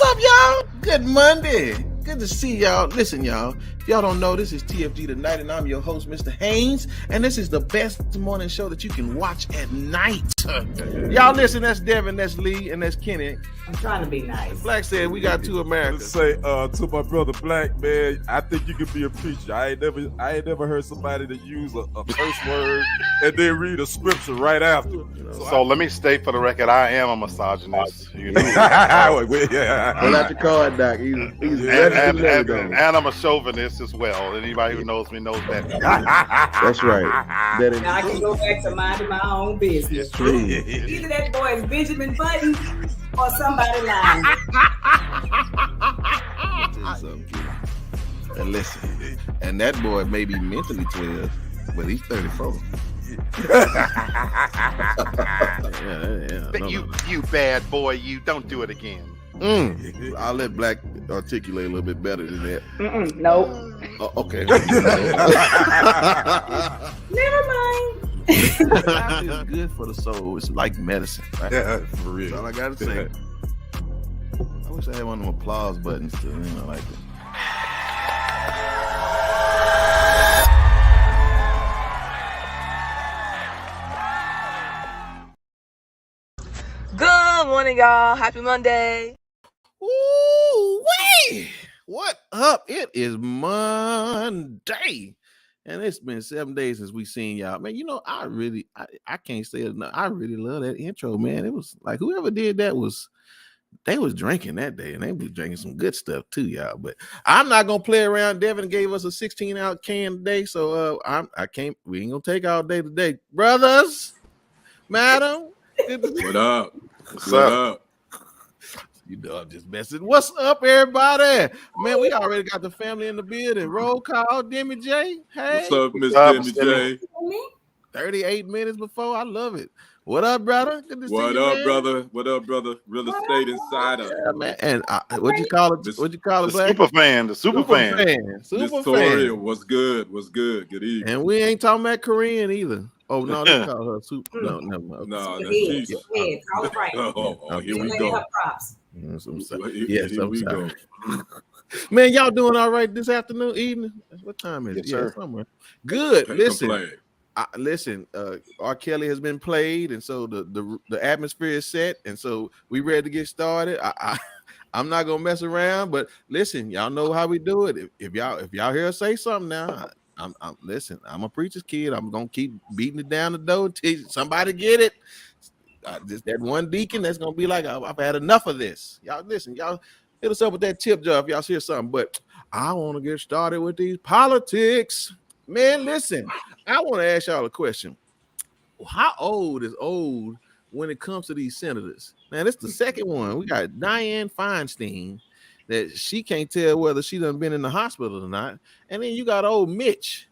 up, y'all? Good Monday. Good to see y'all. Listen, y'all. If y'all don't know, this is TFG Tonight, and I'm your host, Mr. Haynes. And this is the best morning show that you can watch at night. Y'all listen, that's Devin, that's Lee, and that's Kenny. I'm trying to be nice. Black said we got two Americans. Say to my brother Black, man, I think you could be a preacher. I ain't never heard somebody to use a first word and then read a scripture right after. So let me state for the record, I am a misogynist. You know, Pull out your card, Doc. He's and I'm a chauvinist as well. Anybody who knows me knows that. That's right. Now I can go back to minding my own business. Either that boy is Benjamin Button or somebody lying. And listen, and that boy may be mentally 12, but he's 34. But you bad boy, you don't do it again. I'll let Black articulate a little bit better than that. Nope. Okay. Never mind. It's good for the soul. It's like medicine. Right? Yeah, for real. That's all I gotta say. I wish I had one of them applause buttons too. Like that. Good morning, y'all. Happy Monday. Ooh, wait. What up? It is Monday. And it's been 7 days since we seen y'all. Man, you know, I can't say it enough. I really love that intro, man. It was like whoever did that they was drinking that day, and they was drinking some good stuff too, y'all. But I'm not gonna play around. Devin gave us a 16-ounce can today, so we ain't gonna take all day today. Brothers, madam. What up? What's up? You know, I'm just messing. What's up, everybody? Man, we already got the family in the building. Roll call, Demi J. Hey. What's up, Miss Demi J? 38 minutes before. I love it. What up, brother? Good to see you, What up, man. brother? What up, brother? Real estate insider. Yeah, man. And what you call it? What you call it, The Black? super fan. Miss Super Tori, fan. what's good? What's good? Good evening. And we ain't talking about Korean either. Oh no, they call her super. No, never mind. No, that's Head, Jesus. all right. Oh, here we Lay go. her props. Yes, I'm Here sorry. Yes, we I'm sorry. go. Man, y'all doing all right this afternoon, evening? What time is it? Yes, sir. Somewhere. Good. Can't Listen. complain. R. Kelly has been played, and so the atmosphere is set, and so we ready to get started. I'm not gonna mess around, but listen, y'all know how we do it. If y'all hear us say something now, I'm a preacher's kid. I'm gonna keep beating it down the door till somebody get it. Just that one deacon that's gonna be like, I've had enough of this. Y'all listen, y'all hit us up with that tip jar if y'all hear something. But I want to get started with these politics. Man, listen, I want to ask y'all a question. How old is old when it comes to these senators? Man, it's the second one. We got Dianne Feinstein that she can't tell whether she done been in the hospital or not. And then you got old Mitch,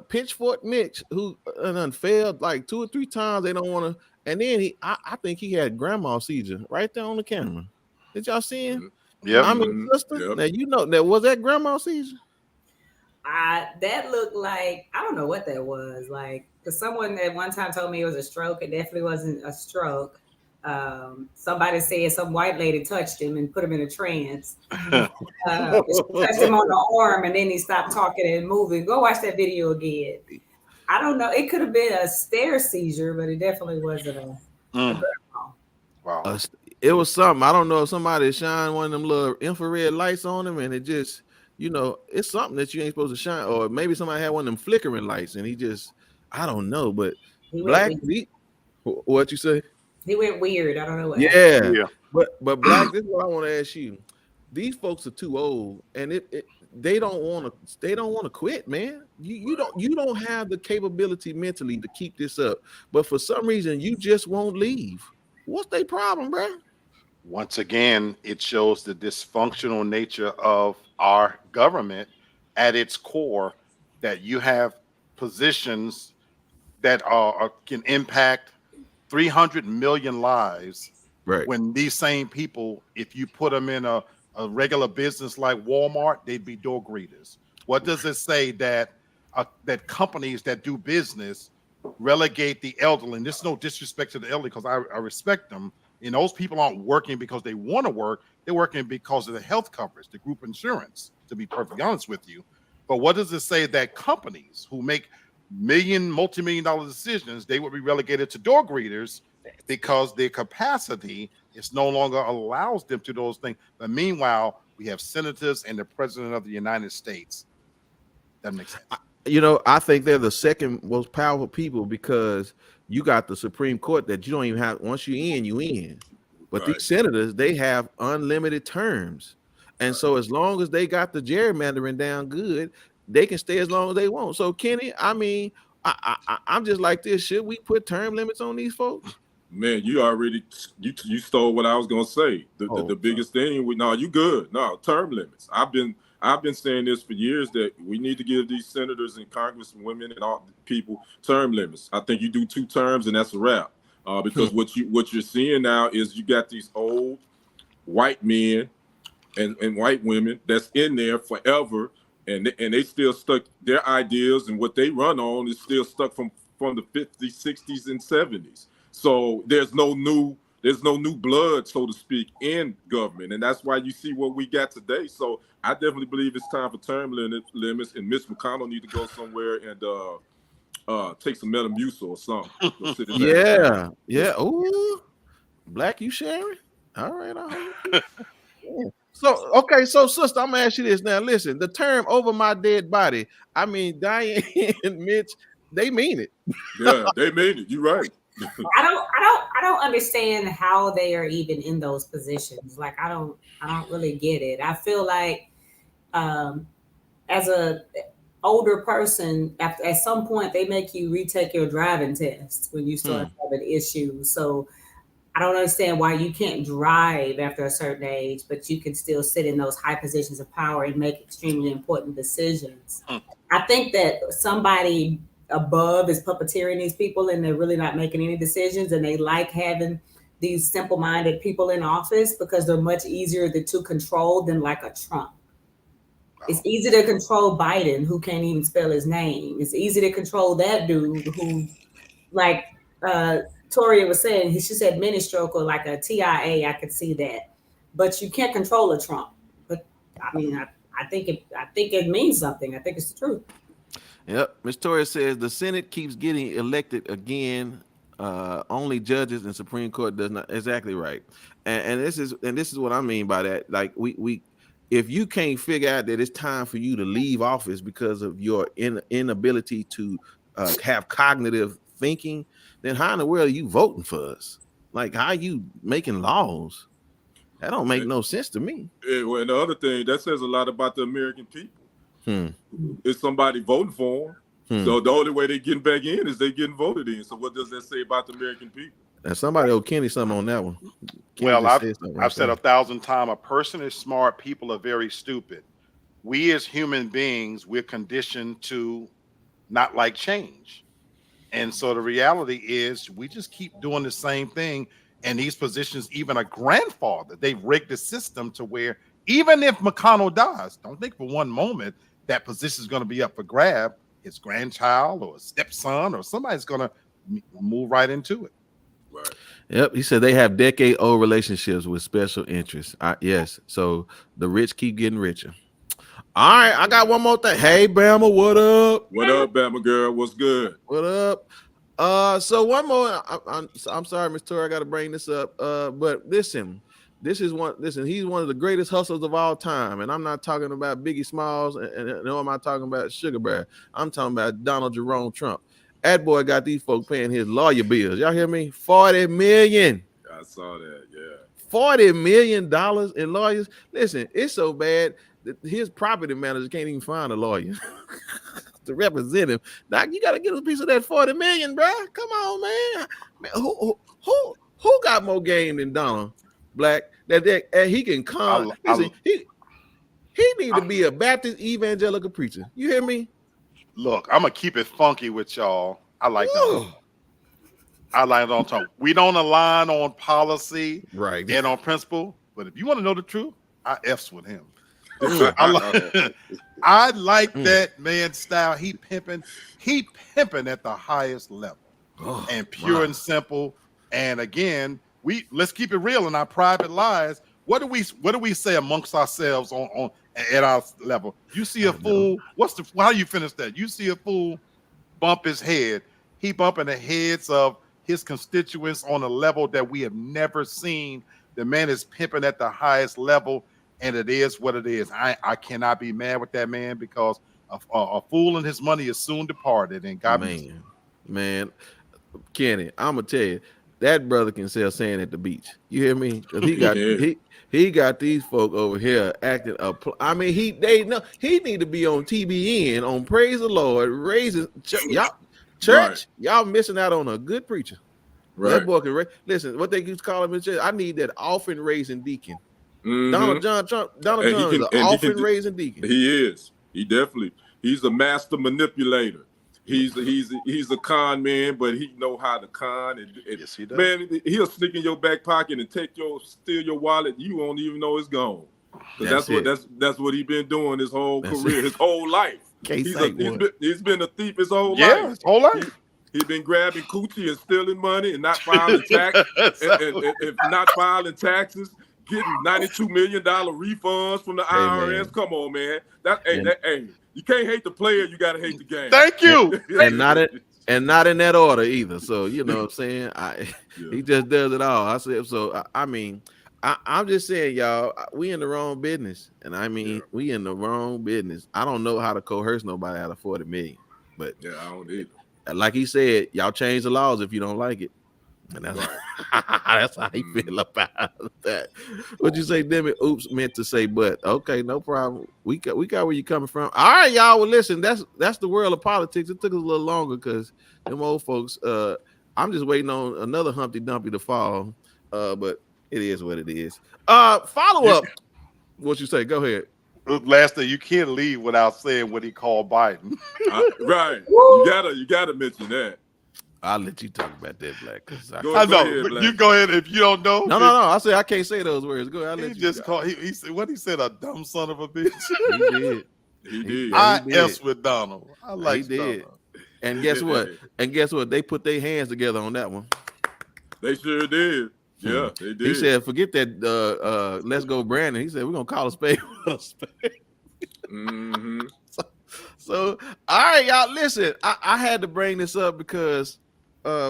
Pitchfork Mitch, who done failed like 2 or 3 times. They don't want to. And then I think he had grandma seizure right there on the camera. Did y'all see him? Yep. I mean, sister. Yep. Now you know that was that grandma seizure. That looked like, I don't know what that was like, because someone at one time told me it was a stroke. It definitely wasn't a stroke. Somebody said some white lady touched him and put him in a trance. Touched him on the arm, and then he stopped talking and moving. Go watch that video again. I don't know. It could have been a stare seizure, but it definitely wasn't a Wow. It was something. I don't know if somebody shined one of them little infrared lights on him, and it just, you know, it's something that you ain't supposed to shine. Or maybe somebody had one of them flickering lights, and he just, I don't know. But Black, what you say? He went weird. I don't know what. Yeah. But Black, this is what I want to ask you. These folks are too old, and they don't want to quit, man. You don't have the capability mentally to keep this up. But for some reason, you just won't leave. What's their problem, bro? Once again, it shows the dysfunctional nature of our government at its core, that you have positions that can impact 300 million lives. Right. When these same people, if you put them in a regular business like Walmart, they'd be door greeters. What does it say that companies that do business relegate the elderly? And this is no disrespect to the elderly, because I respect them, And those people aren't working because they want to work. They're working because of the health coverage, the group insurance, to be perfectly honest with you. But what does it say that companies who make multi-million dollar decisions, they would be relegated to door greeters because their capacity is no longer allows them to do those things. But meanwhile, we have senators and the president of the United States. That makes sense. I think they're the second most powerful people because you got the Supreme Court that you don't even have. Once you're in, you in. But these senators, they have unlimited terms. And so as long as they got the gerrymandering down good, they can stay as long as they want. So Kenny, I mean, I'm just like this. Should we put term limits on these folks? Man, you already you stole what I was gonna say. The biggest thing you good. No, term limits. I've been saying this for years that we need to give these senators and congresswomen and all people term limits. I think you do 2 terms and that's a wrap. Because what you're seeing now is you got these old white men and white women that's in there forever, and they still stuck. Their ideas and what they run on is still stuck from the 50s, 60s, and 70s. So there's no new blood, so to speak, in government, and that's why you see what we got today. So I definitely believe it's time for term limits, and Mitch McConnell need to go somewhere and take some Metamucil or something. Yeah. Ooh, Black, you sharing? All right, So sister, I'm gonna ask you this now. Listen, the term "over my dead body," I mean, Diane and Mitch, they mean it. Yeah, they mean it. You're right. I don't understand how they are even in those positions. Like I don't really get it. I feel like as a older person, at some point they make you retake your driving test when you start having issues. So I don't understand why you can't drive after a certain age, but you can still sit in those high positions of power and make extremely important decisions. I think that somebody above is puppeteering these people and they're really not making any decisions, and they like having these simple-minded people in office because they're much easier to control than like a Trump. It's easy to control Biden, who can't even spell his name. It's easy to control that dude who, like Toria was saying, she said mini stroke or like a TIA. I could see that, but you can't control a Trump. But I mean, I think it means something. I think it's the truth. Yep. Ms. Toria says the Senate keeps getting elected again. Only judges and Supreme Court does not. Exactly right. And this is what I mean by that. Like we if you can't figure out that it's time for you to leave office because of your inability to have cognitive thinking, then how in the world are you voting for us? Like, how are you making laws? That don't make no sense to me. Well, and the other thing, that says a lot about the American people. Is somebody voting for them? So the only way they're getting back in is they getting voted in. So what does that say about the American people? And somebody owe Kenny something on that one. Well, I've said 1,000 times, a person is smart, people are very stupid. We as human beings, we're conditioned to not like change. And so the reality is we just keep doing the same thing. And these positions, even a grandfather, they've rigged the system to where even if McConnell dies, don't think for one moment that position is going to be up for grab. His grandchild or stepson or somebody's going to move right into it. Right. Yep. He said they have decade-old relationships with special interests. Yes. So the rich keep getting richer. All right. I got one more thing. Hey, Bama, what up? What up, Bama girl? What's good? What up? So one more. I'm sorry, Miss Tori, I got to bring this up. But listen, he's one of the greatest hustlers of all time. And I'm not talking about Biggie Smalls, and no, I'm not talking about Sugar Bear. I'm talking about Donald Jerome Trump. That boy got these folks paying his lawyer bills. Y'all hear me? $40 million. I saw that, yeah. $40 million in lawyers. Listen, it's so bad that his property manager can't even find a lawyer to represent him. Doc, you got to get a piece of that $40 million, bro. Come on, man. Who got more game than Donald Black? That he can come. He need to be a Baptist evangelical preacher. You hear me? Look, I'm gonna keep it funky with y'all. I like that. I like it on top. We don't align on policy, right, and on principle. But if you want to know the truth, I F's with him. I like that man's style. He pimping at the highest level, and pure and simple. And again, let's keep it real in our private lives. What do we say amongst ourselves on at our level? You see a fool, how you finish that? You see a fool bump his head. He bumping the heads of his constituents on a level that we have never seen. The man is pimping at the highest level, and it is what it is. I cannot be mad with that man because a fool and his money is soon departed. And God, man, Kenny, I'm gonna tell you, that brother can sell sand at the beach. You hear me? Because he got these folk over here acting up. I mean, they know he need to be on TBN on Praise the Lord, raising y'all church. Y'all missing out on a good preacher. Right. That boy can listen. What they used to call him in church. I need that offering raising deacon. Donald John is an offering raising deacon. He is. He's a master manipulator. He's a con man, but he know how to con. And yes, he does. Man, he'll sneak in your back pocket and steal your wallet. You won't even know it's gone. That's what he's been doing his whole career, his whole life. He's been a thief his whole life. His whole life. He's been grabbing coochie and stealing money and not filing tax and not filing taxes, getting $92 million refunds from the IRS. Man. Come on, man. Hey, you can't hate the player, you gotta hate the game. Thank you. and not in that order either. So you know what I'm saying? He just does it all. I said so. I'm just saying, y'all, we in the wrong business, and we in the wrong business. I don't know how to coerce nobody out of $40 million, but I don't either. Like he said, y'all change the laws if you don't like it. And that's, that's how he feel about that. What you say, Demi? Oops, meant to say but. Okay, no problem. We got where you coming from. All right, y'all. Well, listen, that's the world of politics. It took us a little longer because them old folks, I'm just waiting on another Humpty Dumpty to fall. But it is what it is. Follow up. What you say? Go ahead. Last thing, you can't leave without saying what he called Biden. Right. You gotta mention that. I'll let you talk about that, Black. I know. Black. You go ahead if you don't know. No. I say I can't say those words. Go ahead. He said what he said, a dumb son of a bitch. He did. I S with Donald. I like he did. Donald. And guess what? They put their hands together on that one. They sure did. Yeah, they did. He said, forget that let's go Brandon. He said, we're gonna call a spade with a spade. Mm-hmm. So all right, y'all. Listen, I had to bring this up because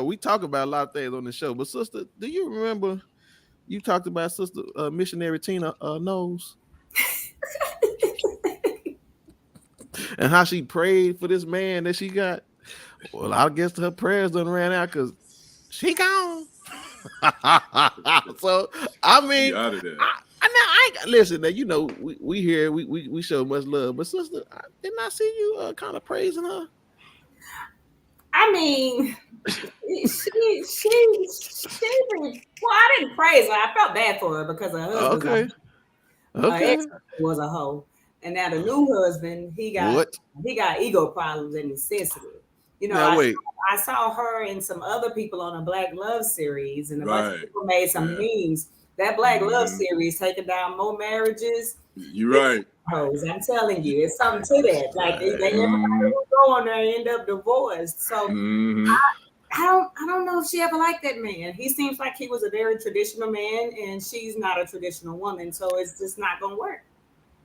we talk about a lot of things on the show. But sister, do you remember you talked about sister missionary Tina Knowles? And how she prayed for this man that she got? Well, I guess her prayers done ran out because she gone. So I mean, listen. Now you know we here we show much love, but sister, didn't I see you kind of praising her? I mean, she well, I didn't praise her. I felt bad for her because her husband was a hoe, and now the new husband he got ego problems and he's sensitive. You know, I saw her and some other people on a Black Love series, and a bunch of people made some memes. That Black Love series taking down more marriages. You're right. I'm telling you, it's something to that. Like they everybody will go on there and end up divorced. So I don't know if she ever liked that man. He seems like he was a very traditional man, and she's not a traditional woman. So it's just not gonna work.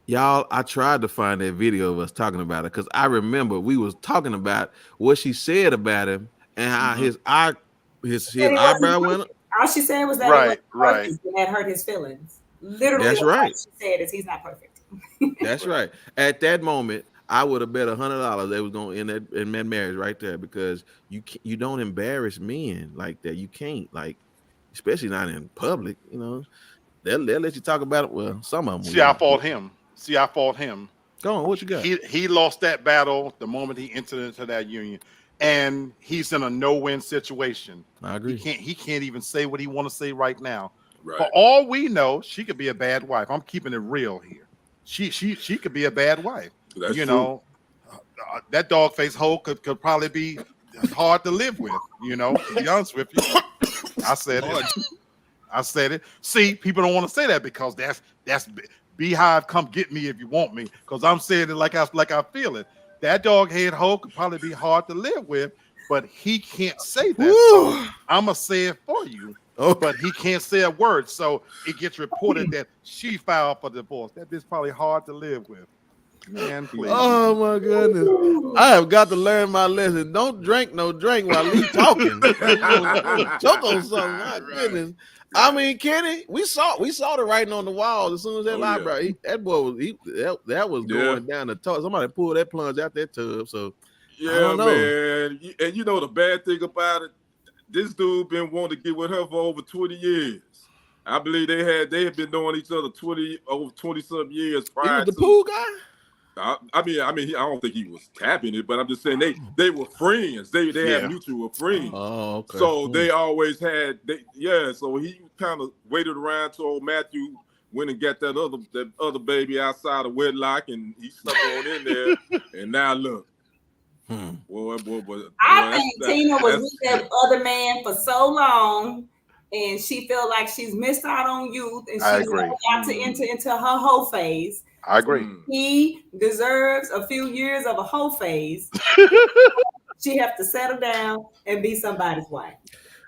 Y'all, I tried to find that video of us talking about it because I remember we was talking about what she said about him and how his eyebrow went up. All she said was that that hurt his feelings. Literally, that's right. She said is he's not perfect. That's right. At that moment, I would have bet $100 they was going to end in that marriage right there because you don't embarrass men like that. You can't, like, especially not in public. You know, they'll let you talk about it. Well, some of them. See, I fought him. Go on, what you got? He lost that battle the moment he entered into that union, and he's in a no-win situation. I agree. He can't even say what he want to say right now. Right. For all we know, she could be a bad wife. I'm keeping it real here. She could be a bad wife. That's you true. know, that dog face hoe could probably be hard to live with. You know, to be honest with you, I said it. See, people don't want to say that because that's. Beehive, come get me if you want me, because I'm saying it like I feel it. That dog head hoe could probably be hard to live with, but he can't say that. So I'm gonna say it for you. Oh, but he can't say a word. So it gets reported that she filed for divorce. That bitch probably hard to live with. Man, please. oh my goodness. I have got to learn my lesson. Don't drink no drink while Lee talking. You gonna choke on something. My goodness. I mean, Kenny, we saw the writing on the wall as soon as that library. That boy was that was going down the tub. Somebody pulled that plunge out that tub. So I don't know. Man. And you know the bad thing about it, this dude been wanting to get with her for over 20 years. I believe they had been knowing each other over 20-something years prior. He was the pool guy? I mean, I don't think he was tapping it, but I'm just saying they were friends. They had mutual friends. Oh, okay. So they always had So he kind of waited around till old Matthew went and got that other baby outside of wedlock, and he stuck on in there. And now look, boy, I think Tina was with that other man for so long, and she felt like she's missed out on youth, and she's about to enter into her whole phase. I agree. He deserves a few years of a whole phase. She have to settle down and be somebody's wife.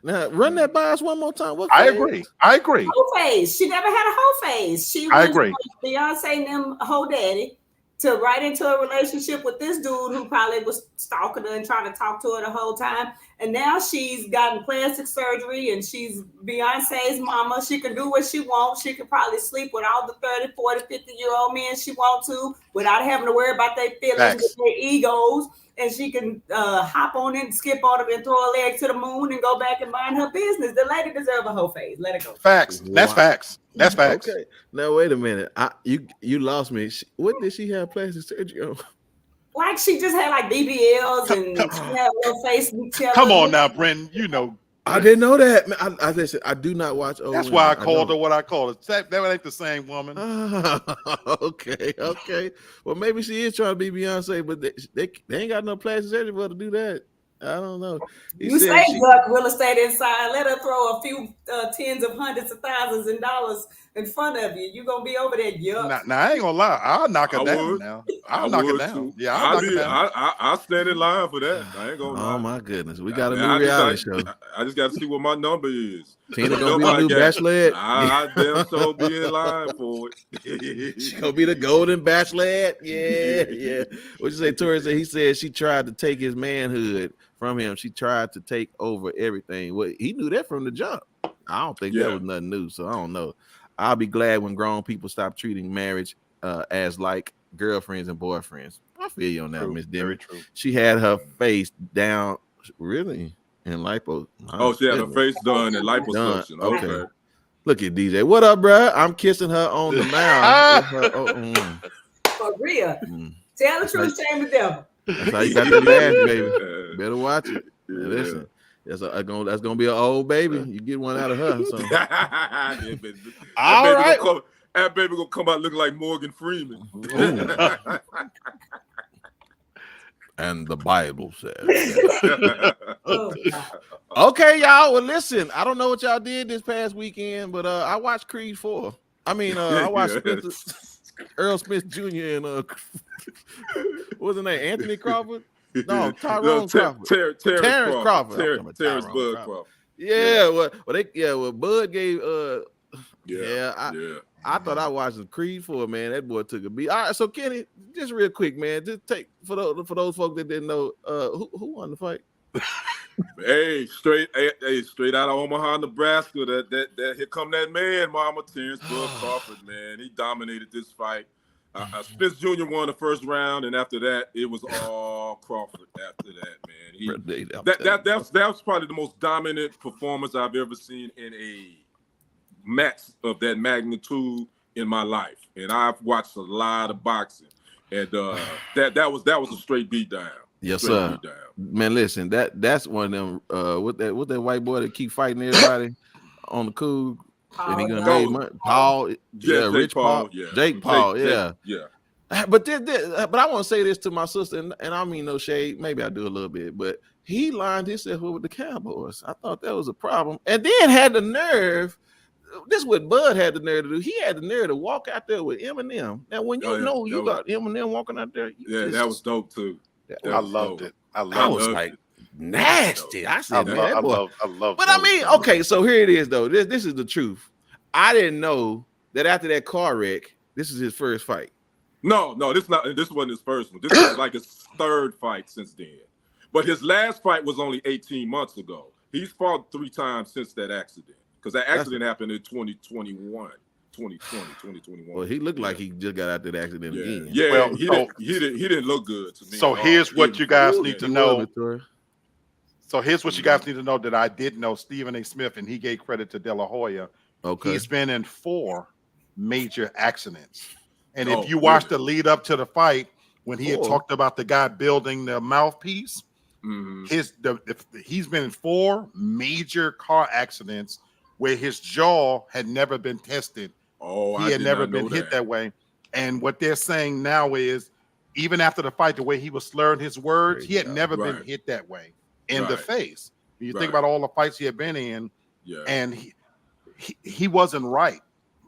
Now run that by us one more time. What I agree. Whole phase. She never had a whole phase. She was Beyonce and them whole daddy to right into a relationship with this dude who probably was stalking her and trying to talk to her the whole time. And now she's gotten plastic surgery and she's Beyonce's mama. She can do what she wants. She can probably sleep with all the 30, 40, 50-year-old men she wants to without having to worry about their feelings and their egos. And she can hop on it and skip on it and throw a leg to the moon and go back and mind her business. The lady deserves a whole phase. Let it go. Facts. That's facts. That's facts. Okay. Now wait a minute. You lost me. What did she have plastic surgery on? Like she just had like BBLs and she had a little face. Come on now, Brenton. You know. I didn't know that. Man, I do not watch old That's women. why I called her what I called her. That ain't the same woman. Okay. Well, maybe she is trying to be Beyonce, but they ain't got no plastic surgery for her to do that. I don't know. You say Duck real estate inside. Let her throw a few tens of hundreds of thousands of dollars in front of you. You're going to be over there, yuck. Now, I ain't going to lie. I'll knock her down now. I'll knock her down. Too. Yeah, I'll knock her down. I'll stand in line for that. I ain't going to lie. Oh, my goodness. We got a new reality show. I just got to see what my number is. Tina going to be a new bachelorette. I damn sure be in line for it. She going to be the golden bachelorette. Yeah. What you say, Tori said? He said she tried to take his manhood from him. She tried to take over everything. Well, he knew that from the jump. I don't think that was nothing new, so I don't know. I'll be glad when grown people stop treating marriage as like girlfriends and boyfriends. I feel you on that, Miss Debbie. She had her face down, really, in lipo. She had her face done in liposuction. Okay. Look at DJ. What up, bro? I'm kissing her on the mouth. For real. Tell the truth, shame the devil. That's how you got the laugh, baby. Better watch it. Listen, that's gonna be an old baby. You get one out of her. So. All right. That baby gonna come out looking like Morgan Freeman. And the Bible says. Okay, y'all. Well, listen. I don't know what y'all did this past weekend, but I watched Creed 4. I mean, I watched Earl Smith Jr. and what's his name? Anthony Crawford? No, Tyrone Crawford. Terrence Crawford. Terrence Bud Crawford. Yeah, well, Bud gave I thought I watched Creed 4, man. That boy took a beat. All right, so Kenny, just real quick, man. Just take for those folks that didn't know who won the fight. Straight out of Omaha, Nebraska. That here come that man, Mama. Terrence Bud Crawford, man. He dominated this fight. Spence Jr. won the first round, and after that, it was all Crawford. After that, man, that was probably the most dominant performance I've ever seen in a match of that magnitude in my life. And I've watched a lot of boxing, and that was a straight beat down. Yes, sir. Man, listen, that's one of them. With that white boy that keep fighting everybody on the cool. And he gonna make money. Paul, Rich Paul, Jake Paul, yeah. But I want to say this to my sister, and I mean no shade. Maybe I do a little bit, but he lined himself up with the Cowboys. I thought that was a problem, and then had the nerve. This is what Bud had the nerve to do. He had the nerve to walk out there with Eminem. Now, when you got Eminem walking out there, that was dope too. I loved it. I was like, nasty. I said, man, that boy. I love. But I mean, okay, so here it is though. This is the truth. I didn't know that after that car wreck, this is his first fight. No, this wasn't his first one. This was like his third fight since then. But his last fight was only 18 months ago. He's fought 3 times since that accident. Because that accident happened in 2021. Well, he looked like he just got out that accident again. Yeah, well, he didn't look good to me. So here's what you guys need to know. So here's what you guys need to know that I did know. Stephen A. Smith, and he gave credit to De La Hoya. Okay. He's been in 4 major accidents. And if you watch the lead up to the fight, when he had talked about the guy building the mouthpiece, he's been in 4 major car accidents where his jaw had never been tested. He had never been hit that way. And what they're saying now is, even after the fight, the way he was slurring his words, he had never been hit that way in the face. When you think about all the fights he had been in, and he wasn't right.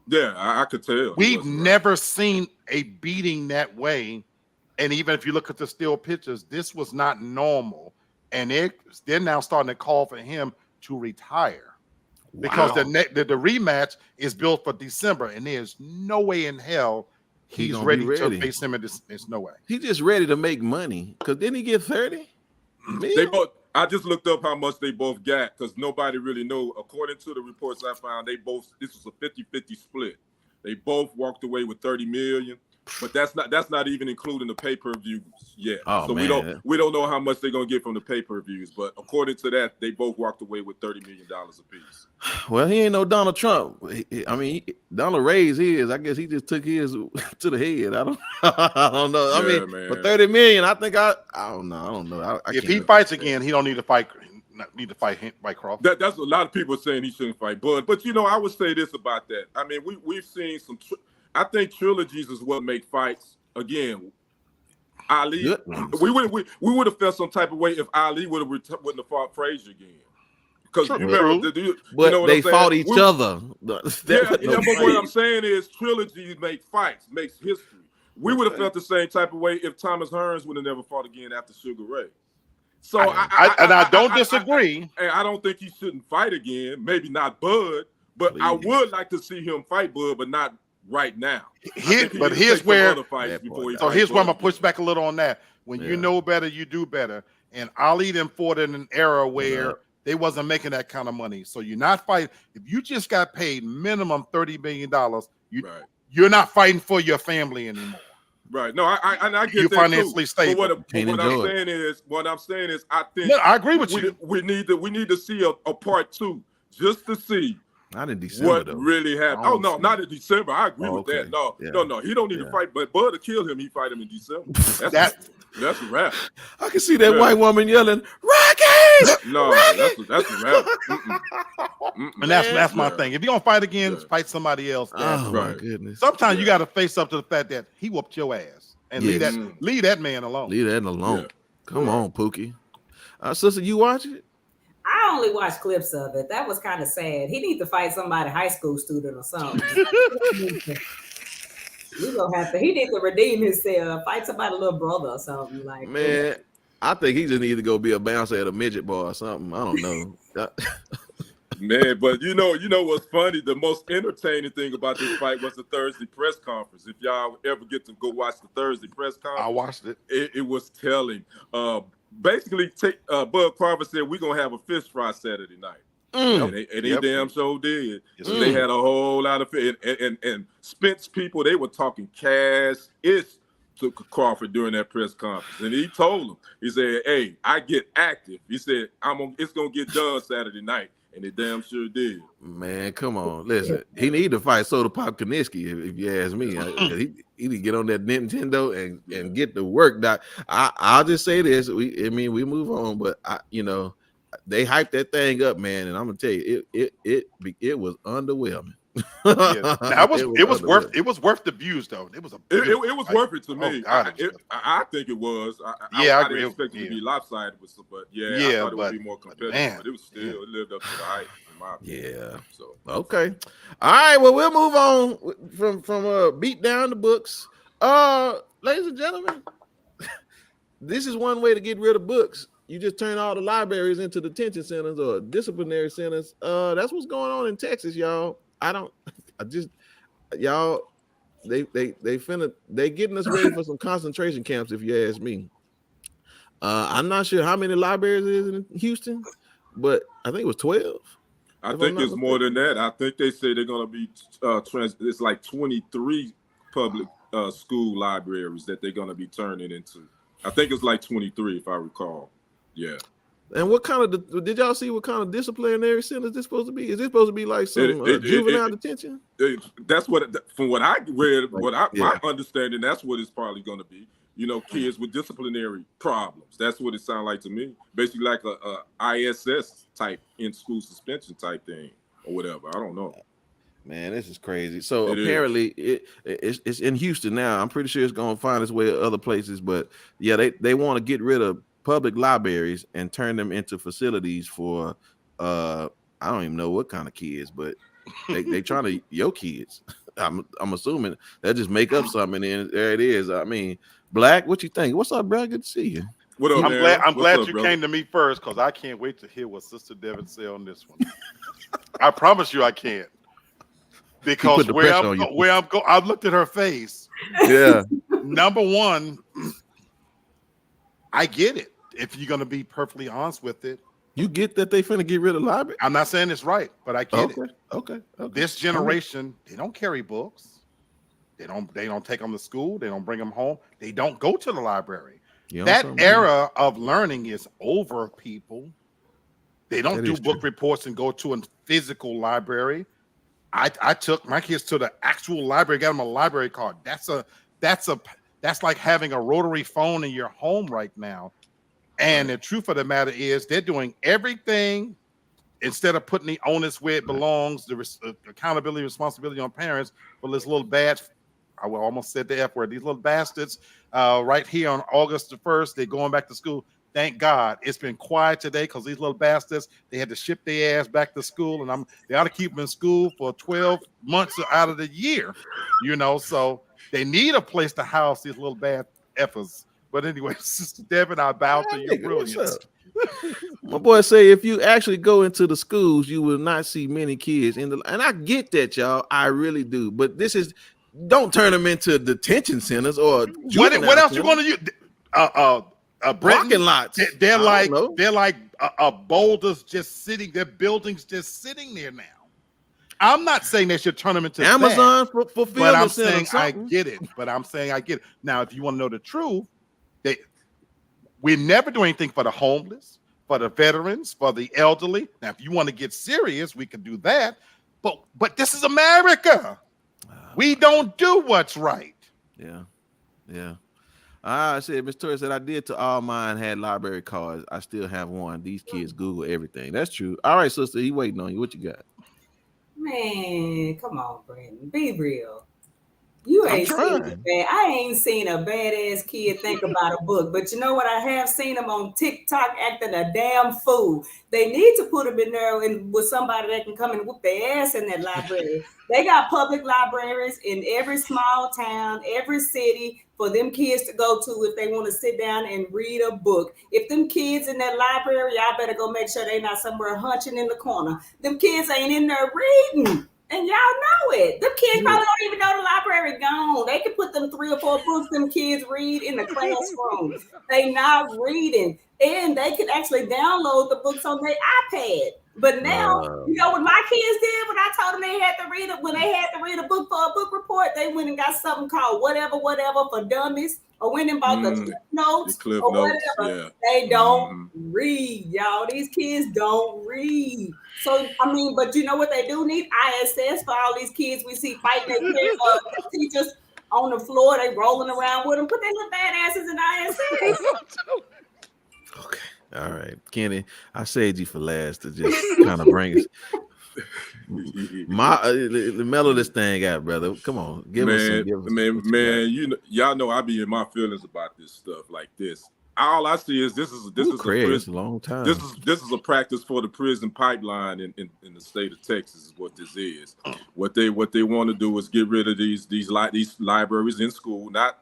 Yeah, I could tell. We've never seen a beating that way. And even if you look at the still pictures, this was not normal. And they're now starting to call for him to retire. Because the rematch is built for December, and there's no way in hell he's ready to face him. There's no way. He's just ready to make money. Because didn't he get 30? They both. I just looked up how much they both got because nobody really know. According to the reports I found, this was a 50-50 split. They both walked away with 30 million. But that's not even including the pay-per-views yet. So we don't know how much they're gonna get from the pay-per-views. But according to that, they both walked away with $30 million apiece. Well, he ain't no Donald Trump. Donald raised his. I guess he just took his to the head. I don't know. I mean, man. For 30 million, I think I don't know. If he fights again, he don't need to fight. Fight Crawford. That's a lot of people saying he shouldn't fight Bud. But I would say this about that. I mean, we've seen some. I think trilogies is what make fights. Again, Ali, we would have felt some type of way if Ali wouldn't have fought Frazier again. Because remember, they fought each other. But what I'm saying is trilogies make fights, makes history. We would have felt the same type of way if Thomas Hearns would have never fought again after Sugar Ray. So I don't disagree. I don't think he shouldn't fight again. Maybe not Bud, but I would like to see him fight Bud, but not right now. Here's where I'm gonna push back a little on that. When you know better, you do better. And Ali then fought in an era where they wasn't making that kind of money. So you're not fighting. If you just got paid minimum $30 million, you're not fighting for your family anymore. Right. No, I get you're that financially too. stable. What I'm saying is, I think I agree with you. We need to see a part 2 just to see. Not in December, what though. really happened? Oh no, not in December. I agree with that. No. He don't need to fight, but Bud to kill him. He fight him in December. That's a wrap. I can see that white woman yelling, "Rocky!" No, Rocky! that's a wrap. And that's my thing. If you're gonna fight again, fight somebody else. Oh my goodness! Sometimes you got to face up to the fact that he whooped your ass and leave that man alone. Leave that alone. Yeah. Come on, Pookie. Sister, you watch it? I only watched clips of it. That was kind of sad. He needs to fight somebody, high school student or something. He needs to redeem himself. Fight somebody, little brother or something. Like, man, I think he just needs to go be a bouncer at a midget bar or something. I don't know. Man, but you know what's funny? The most entertaining thing about this fight was the Thursday press conference. If y'all ever get to go watch the Thursday press conference, I watched it. It was telling. Basically, Bud Crawford said we're gonna have a fish fry Saturday night, and they damn sure did. So they had a whole lot of fish, and Spence people, they were talking cash to Crawford during that press conference, and he told them, he said, "Hey, I get active." He said, "It's gonna get done Saturday night." And it damn sure did. Man, come on. Listen, he need to fight Soda Pop Kaniski, if you ask me. He need to get on that Nintendo and get the work done. I'll just say this. We move on, but they hyped that thing up, man, and I'm gonna tell you, it was underwhelming. It was worth the views though. It was worth it to me. I think it was. I didn't expect it to be lopsided, but I thought it would be more competitive. But it was still it lived up to the hype, in my opinion. Yeah. So okay. All right. Well, we'll move on from beat down the books. Ladies and gentlemen, this is one way to get rid of books. you just turn all the libraries into detention centers or disciplinary centers. That's what's going on in Texas, y'all. Y'all, they getting us ready for some concentration camps, if you ask me. I'm not sure how many libraries is in Houston, but I think it was 12. I think it's more than that. I think they say they're going to be it's like 23 public school libraries that they're going to be turning into. I think it's like 23, if I recall. Yeah. And what kind of did y'all see what kind of disciplinary center is this supposed to be? Is this supposed to be like some juvenile detention? That's what, from what I read, my understanding, that's what it's probably going to be. You know, kids with disciplinary problems. That's what it sounds like to me. Basically, like a ISS type in-school suspension type thing or whatever. I don't know. Man, this is crazy. So apparently, it's in Houston now. I'm pretty sure it's going to find its way to other places. But yeah, they want to get rid of public libraries and turn them into facilities for I don't even know what kind of kids, but they trying to your kids. I'm assuming they just make up something and there it is. I mean, Black, what you think? What's up, bro? Good to see you. What up, I'm glad you came to me first because I can't wait to hear what Sister Devin said on this one. I promise you I can't. Because where I'm going, I looked at her face. Yeah. Number one, I get it. If you're going to be perfectly honest with it. You get that they finna get rid of library? I'm not saying it's right, but I get it. Okay. This generation, they don't carry books. They don't take them to school. They don't bring them home. They don't go to the library. That era of learning is over, people. They don't do book reports and go to a physical library. I took my kids to the actual library, got them a library card. That's like having a rotary phone in your home right now. And the truth of the matter is they're doing everything instead of putting the onus where it belongs, the accountability, responsibility on parents for this little bad, I almost said the F word, these little bastards right here on August the 1st, they're going back to school. Thank God it's been quiet today because these little bastards, they had to ship their ass back to school and they ought to keep them in school for 12 months out of the year, so they need a place to house these little bad effers. But anyway, Sister Devin, I bow to your brilliance. My boy say if you actually go into the schools, you will not see many kids and I get that, y'all. I really do. But don't turn them into detention centers or what else you going to use? Parking lots. They're like boulders just sitting. They're buildings just sitting there now. I'm not saying they should turn them into Amazon that, fulfillment. But I'm saying I get it. Now, if you want to know the truth, we never do anything for the homeless, for the veterans, for the elderly. Now, if you want to get serious, we could do that. But this is America. We don't do what's right. Yeah. I said, Miss Torres said I did to all mine had library cards. I still have one. These kids Google everything. That's true. All right, sister, he waiting on you. What you got? Man, come on, Brandon. Be real. You ain't I ain't seen a badass kid think about a book, but you know what? I have seen them on TikTok acting a damn fool. They need to put them in there with somebody that can come and whoop their ass in that library. They got public libraries in every small town, every city for them kids to go to if they want to sit down and read a book. If them kids in that library, y'all better go make sure they not somewhere hunching in the corner. Them kids ain't in there reading. And y'all know it. Them kids probably don't even know the library gone. They can put them 3 or 4 books them kids read in the classroom. They not reading. And they could actually download the books on their iPad. But now, you know what my kids did when I told them they had to read it, when they had to read a book for a book report, they went and got something called whatever for dummies, or went and bought the notes or whatever. Yeah. They don't read, y'all. These kids don't read. So, I mean, but you know what they do need? ISS for all these kids we see fighting their teachers on the floor. They rolling around with them. Put their little bad asses in ISS. Okay. All right, Kenny, I saved you for last to just kind of bring us. Mellow this thing out, brother. Come on, give us. Y'all know I be in my feelings about this stuff like this. All I see is this is a prison, a long time. This is a practice for the prison pipeline in the state of Texas. Is what this is. What they want to do is get rid of these libraries in school, not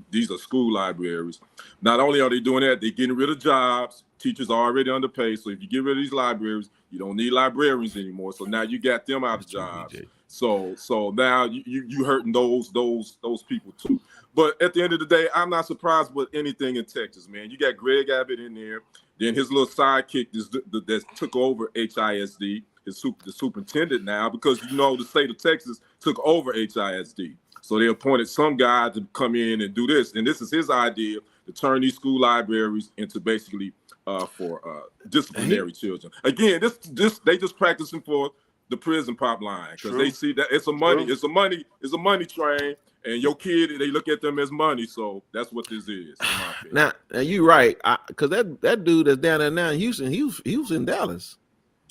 These are school libraries. Not only are they doing that, they're getting rid of jobs. Teachers are already underpaid. So if you get rid of these libraries, you don't need librarians anymore. So now you got them out of jobs. So now you hurting those people too. But at the end of the day, I'm not surprised with anything in Texas, man. You got Greg Abbott in there. Then his little sidekick that took over HISD, the superintendent now, because the state of Texas took over HISD. So they appointed some guy to come in and do this. And this is his idea to turn these school libraries into basically for disciplinary children. Again, this they just practicing for the prison pipeline because they see that it's a money train. And your kid, they look at them as money, so that's what this is. Now you're right, because that dude that's down there now in Houston, he was in Dallas.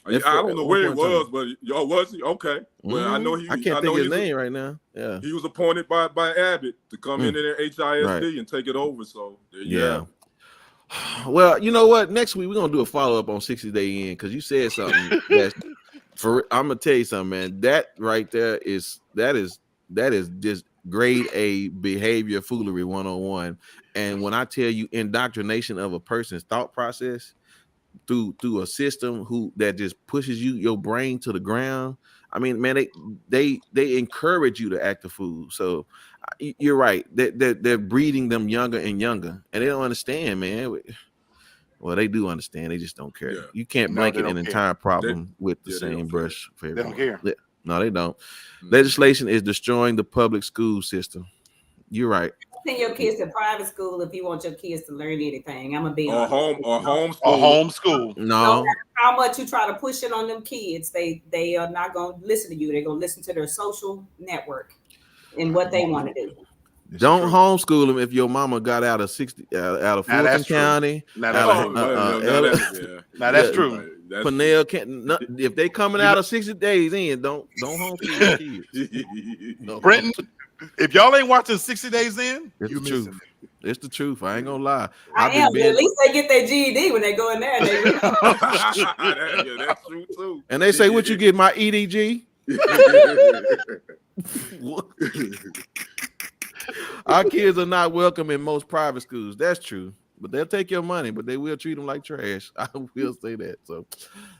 I don't know where he was, but was he? Okay. Well, I know he. I can't think his name right now. Yeah, he was appointed by Abbott to come in there HISD and take it over. So yeah. Well, you know what? Next week we're gonna do a follow up on 60 Day In because you said something. I'm gonna tell you something, man. That right there is just grade A behavior foolery 101. And when I tell you indoctrination of a person's thought process through a system that just pushes your brain to the ground. I mean, man, they encourage you to act a fool. So you're right. They're breeding them younger and younger, and they don't understand, man. Well, they do understand. They just don't care. Yeah. You can't blanket an entire problem with the same brush for everyone. They don't care. No, they don't. Legislation is destroying the public school system. You're right. Send your kids to private school if you want your kids to learn anything. I'm gonna be homeschool. No matter how much you try to push it on them kids, they are not gonna listen to you. They're gonna listen to their social network and what they want to do. Don't homeschool them if your mama got out of Fulton County. That's true. Panel can't. If they coming out of 60 days in, don't homeschool kids. No. Brenton, if y'all ain't watching 60 Days In, it's the truth. It's the truth. I ain't gonna lie. At least they get their GED when they go in there. That's true too. And they say, "What you get, my EDG?" Our kids are not welcome in most private schools. That's true. But they'll take your money, but they will treat them like trash. I will say that. So,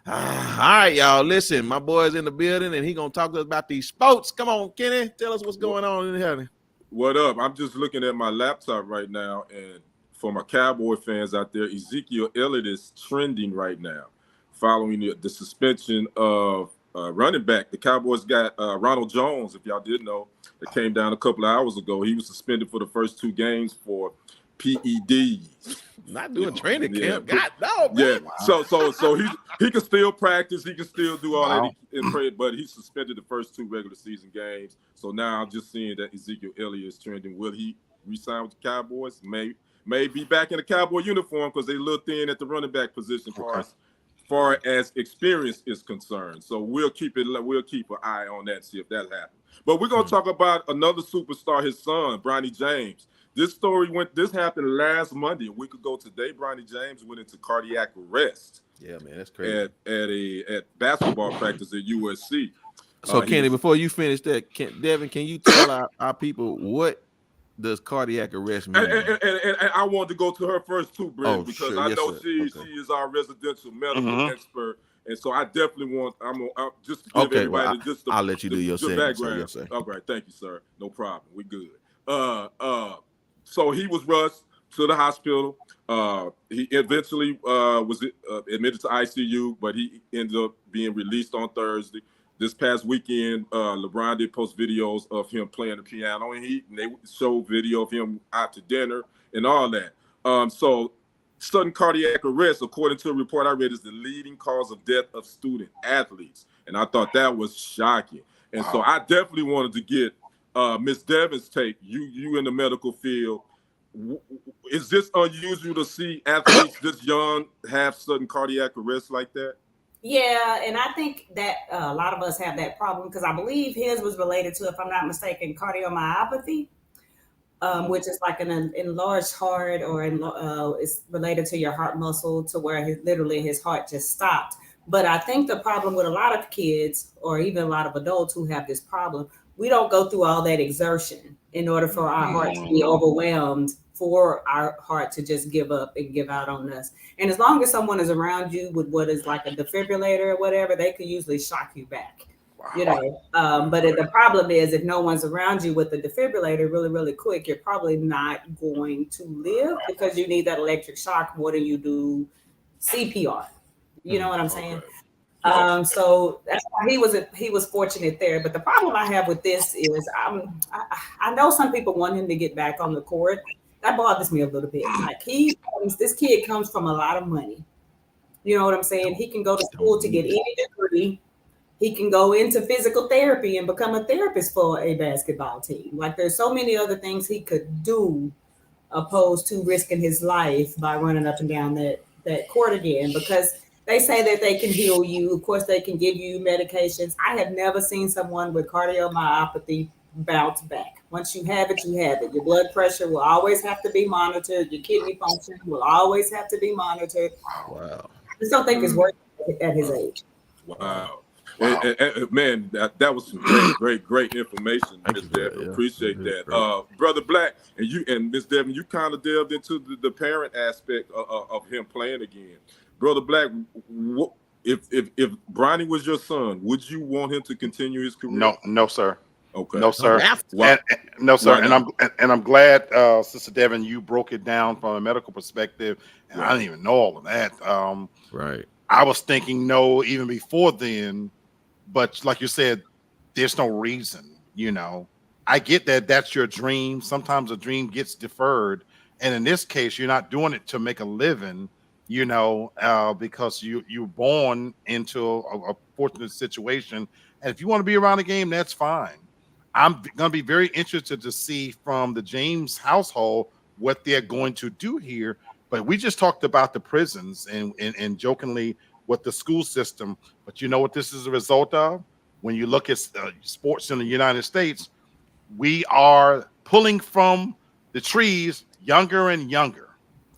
all right, y'all. Listen, my boy's in the building, and he gonna talk to us about these sports. Come on, Kenny, tell us what's going on in here. What up? I'm just looking at my laptop right now, and for my Cowboy fans out there, Ezekiel Elliott is trending right now, following the suspension of running back. The Cowboys got Ronald Jones, if y'all didn't know, that came down a couple of hours ago. He was suspended for the first 2 games for PEDs. Not doing training camp. God no, man. Yeah. So he can still practice. He can still do all that. But he suspended the first 2 regular season games. So now I'm just seeing that Ezekiel Elliott is trending. Will he re-sign with the Cowboys? May be back in the Cowboy uniform because they a little thin at the running back position far as experience is concerned. So we'll keep an eye on that, see if that happens. But we're gonna talk about another superstar, his son, Bronny James. This happened last Monday. A week ago today, Bronny James went into cardiac arrest. Yeah, man, that's crazy. At basketball practice at USC. So Kenny, before you finish that, Devin, can you tell our people what does cardiac arrest mean? And I wanted to go to her first too, Brent, because I know she is our residential medical expert. And so I definitely I'm just to give everybody I'll let you do your background. Sir. All right, thank you, sir. No problem. We good. So he was rushed to the hospital. He eventually was admitted to ICU, but he ended up being released on Thursday. This past weekend, LeBron did post videos of him playing the piano, and they showed video of him out to dinner and all that. So sudden cardiac arrest, according to a report I read, is the leading cause of death of student athletes. And I thought that was shocking. And so I definitely wanted to get Miss Devin's take. You in the medical field. Is this unusual to see athletes this young have sudden cardiac arrest like that? Yeah, and I think that a lot of us have that problem because I believe his was related to, if I'm not mistaken, cardiomyopathy, which is like an enlarged heart, or it's related to your heart muscle to where his heart just stopped. But I think the problem with a lot of kids, or even a lot of adults who have this problem, we don't go through all that exertion. in order for our heart to be overwhelmed, for our heart to just give up and give out on us. And as long as someone is around you with what is like a defibrillator or whatever, they can usually shock you back. You know, but the problem is if no one's around you with the defibrillator really, really quick, you're probably not going to live because you need that electric shock more than you do CPR. You know what I'm saying? So that's why he was fortunate there. But the problem I have with this is I know some people want him to get back on the court. That bothers me a little bit. Like this kid comes from a lot of money. You know what I'm saying? He can go to school to get any degree. He can go into physical therapy and become a therapist for a basketball team. Like there's so many other things he could do opposed to risking his life by running up and down that court again, because they say that they can heal you. Of course, they can give you medications. I have never seen someone with cardiomyopathy bounce back. Once you have it, you have it. Your blood pressure will always have to be monitored. Your kidney function will always have to be monitored. Wow. I just don't think it's worth it at his age. Wow. Man, that was some great information, Miss Devin. Appreciate that. Brother Black and Miss Devin, you kind of delved into the parent aspect of him playing again. Brother Black, if Bronny was your son, would you want him to continue his career? No, sir. Okay. No, sir. No, sir. And I'm glad, Sister Devin, you broke it down from a medical perspective. And I didn't even know all of that. Right. I was thinking no even before then, but like you said, there's no reason. You know, I get that that's your dream. Sometimes a dream gets deferred, and in this case, you're not doing it to make a living. You know, because you're born into a fortunate situation, and if you want to be around the game, that's fine. I'm going to be very interested to see from the James household what they're going to do here. But we just talked about the prisons and jokingly with the school system. But you know what this is a result of? When you look at sports in the United States, we are pulling from the trees younger and younger.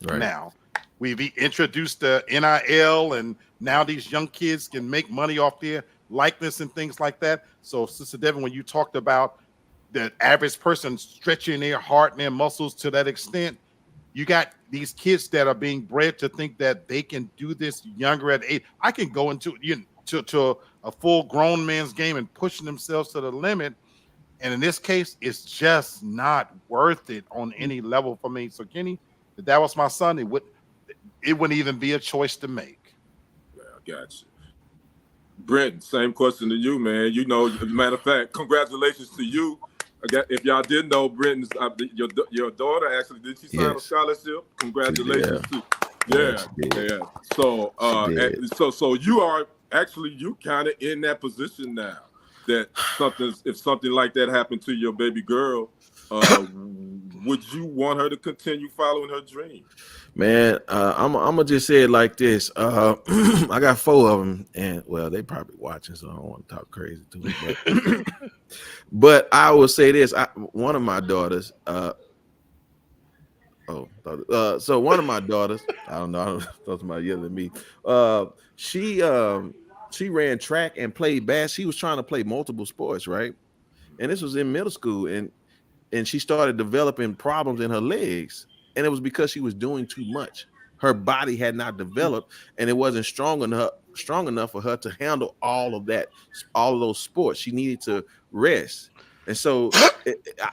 Right. Now. We've introduced the NIL, and now these young kids can make money off their likeness and things like that. So, Sister Devin, when you talked about the average person stretching their heart and their muscles to that extent, you got these kids that are being bred to think that they can do this younger at age. I can go into to a full grown man's game and pushing themselves to the limit. And in this case, it's just not worth it on any level for me. So, Kenny, if that was my son, it wouldn't even be a choice to make. Yeah, I got you. Brent, same question to you, man. You know, matter of fact, congratulations to you. If y'all didn't know, Brent, your daughter actually, did she sign a scholarship? Congratulations. Yeah. So, so you are actually, you kind of in that position now that if something like that happened to your baby girl, would you want her to continue following her dream? Man, I'm gonna just say it like this. I got 4 of them, and well, they probably watching, so I don't want to talk crazy to them. But I will say this: one of my daughters. So one of my daughters, I don't know somebody yelling at me. She ran track and played bass. She was trying to play multiple sports, right? And this was in middle school, and she started developing problems in her legs. And it was because she was doing too much. Her body had not developed, and it wasn't strong enough for her to handle all of those sports. She needed to rest. And so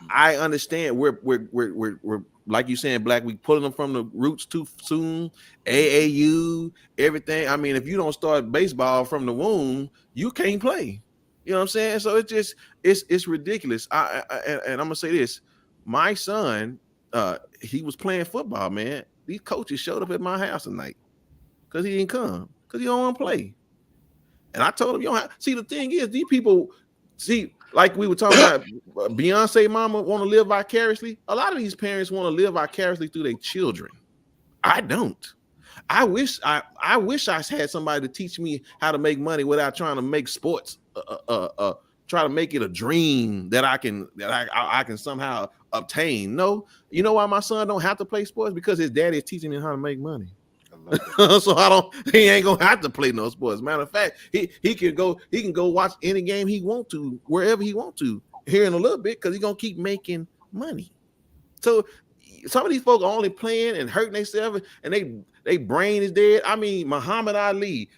I understand we're like you saying, Black, we pulling them from the roots too soon. AAU, everything. I mean, if you don't start baseball from the womb, you can't play. You know what I'm saying? So it's ridiculous. And I'm gonna say this: my son, he was playing football, man. These coaches showed up at my house tonight because he didn't come because he don't want to play. And I told him, you don't have. See, the thing is, these people, like we were talking about, Beyonce mama want to live vicariously. A lot of these parents want to live vicariously through their children. I don't. I wish I had somebody to teach me how to make money without trying to make sports, try to make it a dream that I can somehow obtain. No, you know why my son don't have to play sports? Because his daddy is teaching him how to make money. So he ain't gonna have to play no sports. Matter of fact, he can go watch any game he want to, wherever he want to, here in a little bit, because he's gonna keep making money. So some of these folks are only playing and hurting themselves, and they brain is dead. I mean, Muhammad Ali,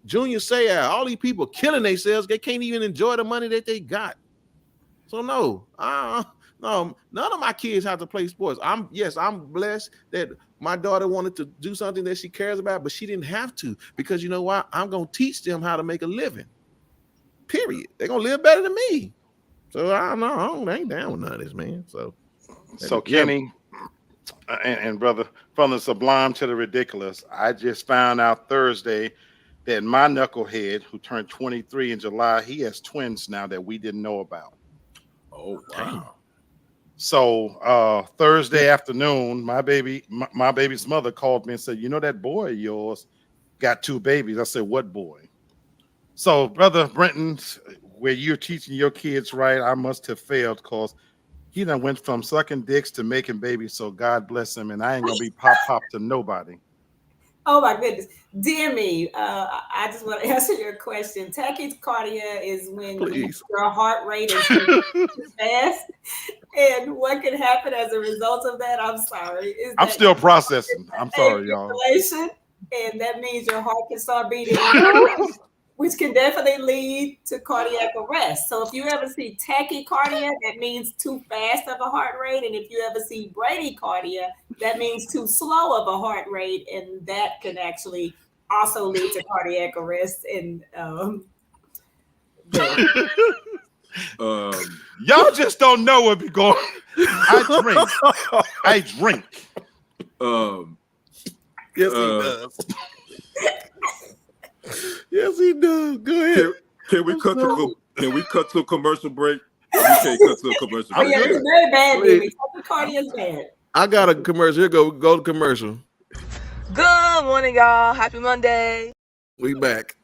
Junior Seau, all these people killing themselves. They can't even enjoy the money that they got. So no, none of my kids have to play sports. I'm blessed that my daughter wanted to do something that she cares about, but she didn't have to, because you know what? I'm gonna teach them how to make a living. Period. They're gonna live better than me. So I ain't down with none of this, man. So Kenny and brother, from the sublime to the ridiculous, I just found out Thursday that my knucklehead, who turned 23 in July, he has twins now that we didn't know about. Oh wow! So Thursday afternoon, my baby's mother called me and said, "You know that boy of yours got 2 babies." I said, "What boy?" So, Brother Brenton, where you're teaching your kids right, I must have failed, because he done went from sucking dicks to making babies. So God bless him, and I ain't gonna be pop to nobody. Oh my goodness, dear me! I just want to answer your question. Tachycardia is when your heart rate is fast, and what can happen as a result of that? I'm sorry. I'm still processing. I'm sorry, y'all. And that means your heart can start beating, which can definitely lead to cardiac arrest. So if you ever see tachycardia, that means too fast of a heart rate. And if you ever see bradycardia, that means too slow of a heart rate. And that can actually also lead to cardiac arrest. And y'all just don't know where we going. I drink. Yes, he does. Yes, he does. Go ahead. Can we cut to a commercial break? We can't cut to a commercial break. Yeah, it's very bad, baby. Tachycardia is bad. I got a commercial. Here go to commercial. Good morning, y'all. Happy Monday. We back.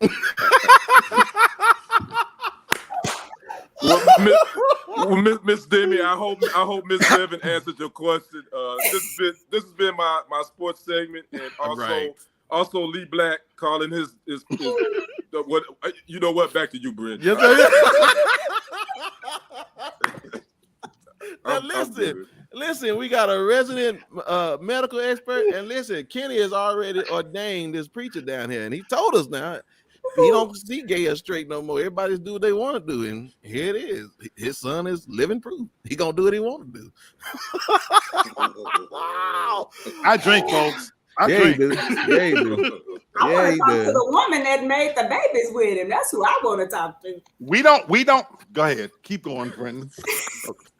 Well, Miss Demi, I hope Miss Devin answered your question. This has been my sports segment, and also Lee Black calling his what you know what? Back to you, Brent. Yes, now listen, we got a resident medical expert, and listen, Kenny has already ordained this preacher down here, and he told us now he don't see gay or straight no more. Everybody's do what they want to do, and here it is. His son is living proof. He gonna do what he want to do. I drink, folks. He do. Yeah, he do. I want to talk to the woman that made the babies with him. That's who I want to talk to. We don't. Go ahead. Keep going, Brenton.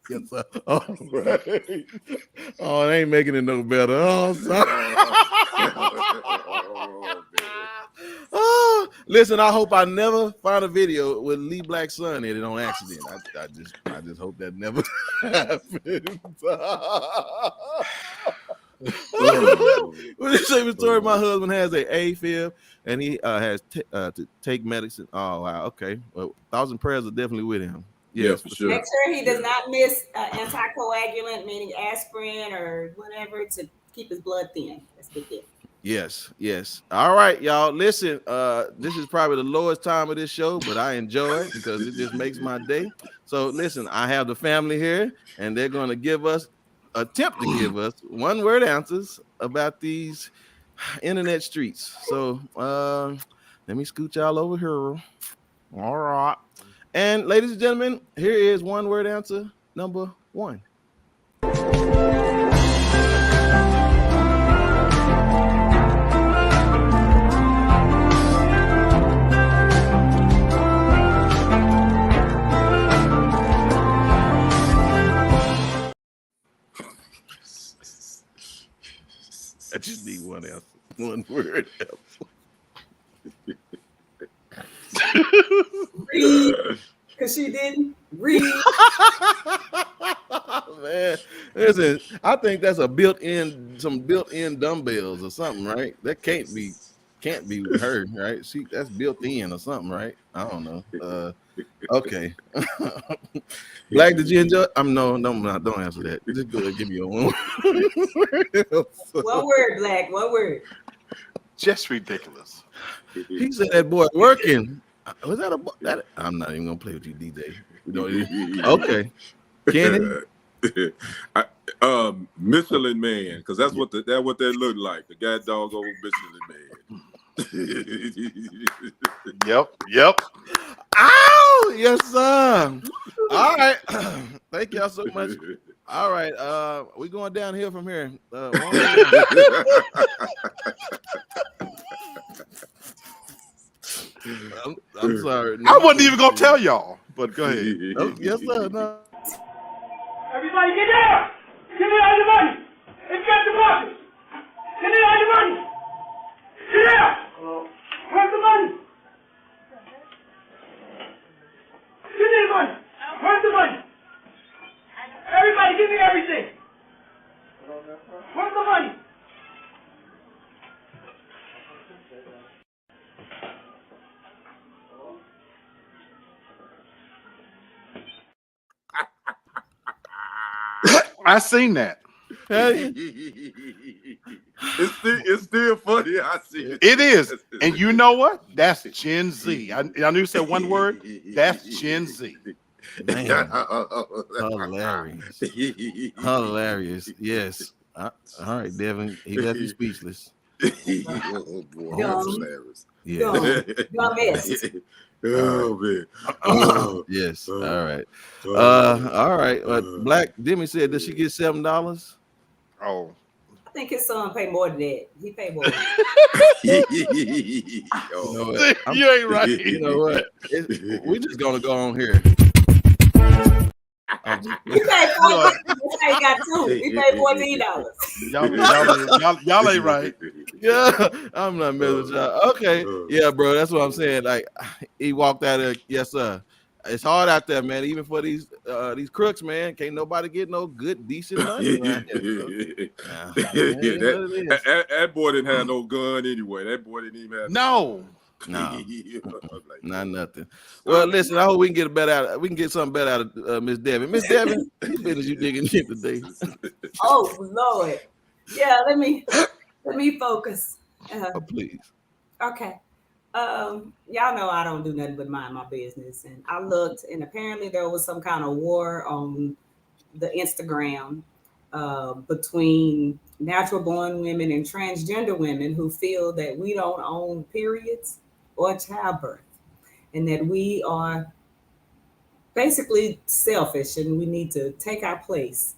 Yes, sir. All right. Oh, they ain't making it no better. Oh, sorry. Oh, listen, I hope I never find a video with Lee Black's son in it on accident. I just hope that never happens. Well, this same story. My husband has an AFib, and he has to take medicine. Oh wow, okay. Well, 1,000 prayers are definitely with him. Yes, for sure. Make sure he does not miss anticoagulant, meaning aspirin or whatever, to keep his blood thin. That's good deal. Yes. All right, y'all. Listen, this is probably the lowest time of this show, but I enjoy it because it just makes my day. So listen, I have the family here, and they're going to attempt to give us one-word answers about these internet streets. So let me scoot y'all over here. All right. And ladies and gentlemen, here is one-word answer number 1. I just need one answer. One word answer. Read, because she didn't read. Man, listen, I think that's some built-in dumbbells or something, right? That can't be her, right? That's built in or something, right? I don't know. Okay. Black, did you enjoy? Don't answer that. Just go ahead and give me a one. One word, Black. One word. Just ridiculous. He said that boy working. Was that I'm not even gonna play with you, DJ. Okay. Kenny, Michelin Man, because that's what that looked like. The guy dog old Michelin Man. Yep. Ow! Yes, sir. All right. Thank y'all so much. All right. We're going downhill from here. I'm sorry. I wasn't even gonna tell y'all, but go ahead. Yes, sir. No. Everybody get down! Give me all your money! Inspect the boxes! Give me all your money! Get down! Where's the money? Give me the money! Where's the money? Everybody give me everything! Where's the money? I seen that. It's still funny. I see it. It is. And you know what? That's Gen Z. I knew you said one word. That's Gen Z. Man. Hilarious. Hilarious. Yes. All right, Devin. He left you speechless. Oh boy, that's hilarious. Yeah. Oh man. Yes. All right. All right. Black Demi said, does she get $7? Oh. I think his son paid more than that. He paid more. You know what? You ain't right. You know what? We're just gonna go on here. He paid $14. He got two. He paid $14. Y'all ain't right. Yeah, I'm not messing with y'all. Okay, yeah, bro, that's what I'm saying. Like, he walked out of, yes, sir. It's hard out there, man. Even for these crooks, man. Can't nobody get no good, decent money around here. That boy didn't have no gun anyway. That boy didn't even have no, not nothing. Well, listen, I hope we can get something better out of Miss Devin. Miss Devin, what business you digging in today? Oh Lord, yeah. Let me focus. Oh, please. Okay. Y'all know I don't do nothing but mind my business, and I looked, and apparently there was some kind of war on the Instagram between natural born women and transgender women who feel that we don't own periods or childbirth, and that we are basically selfish and we need to take our place.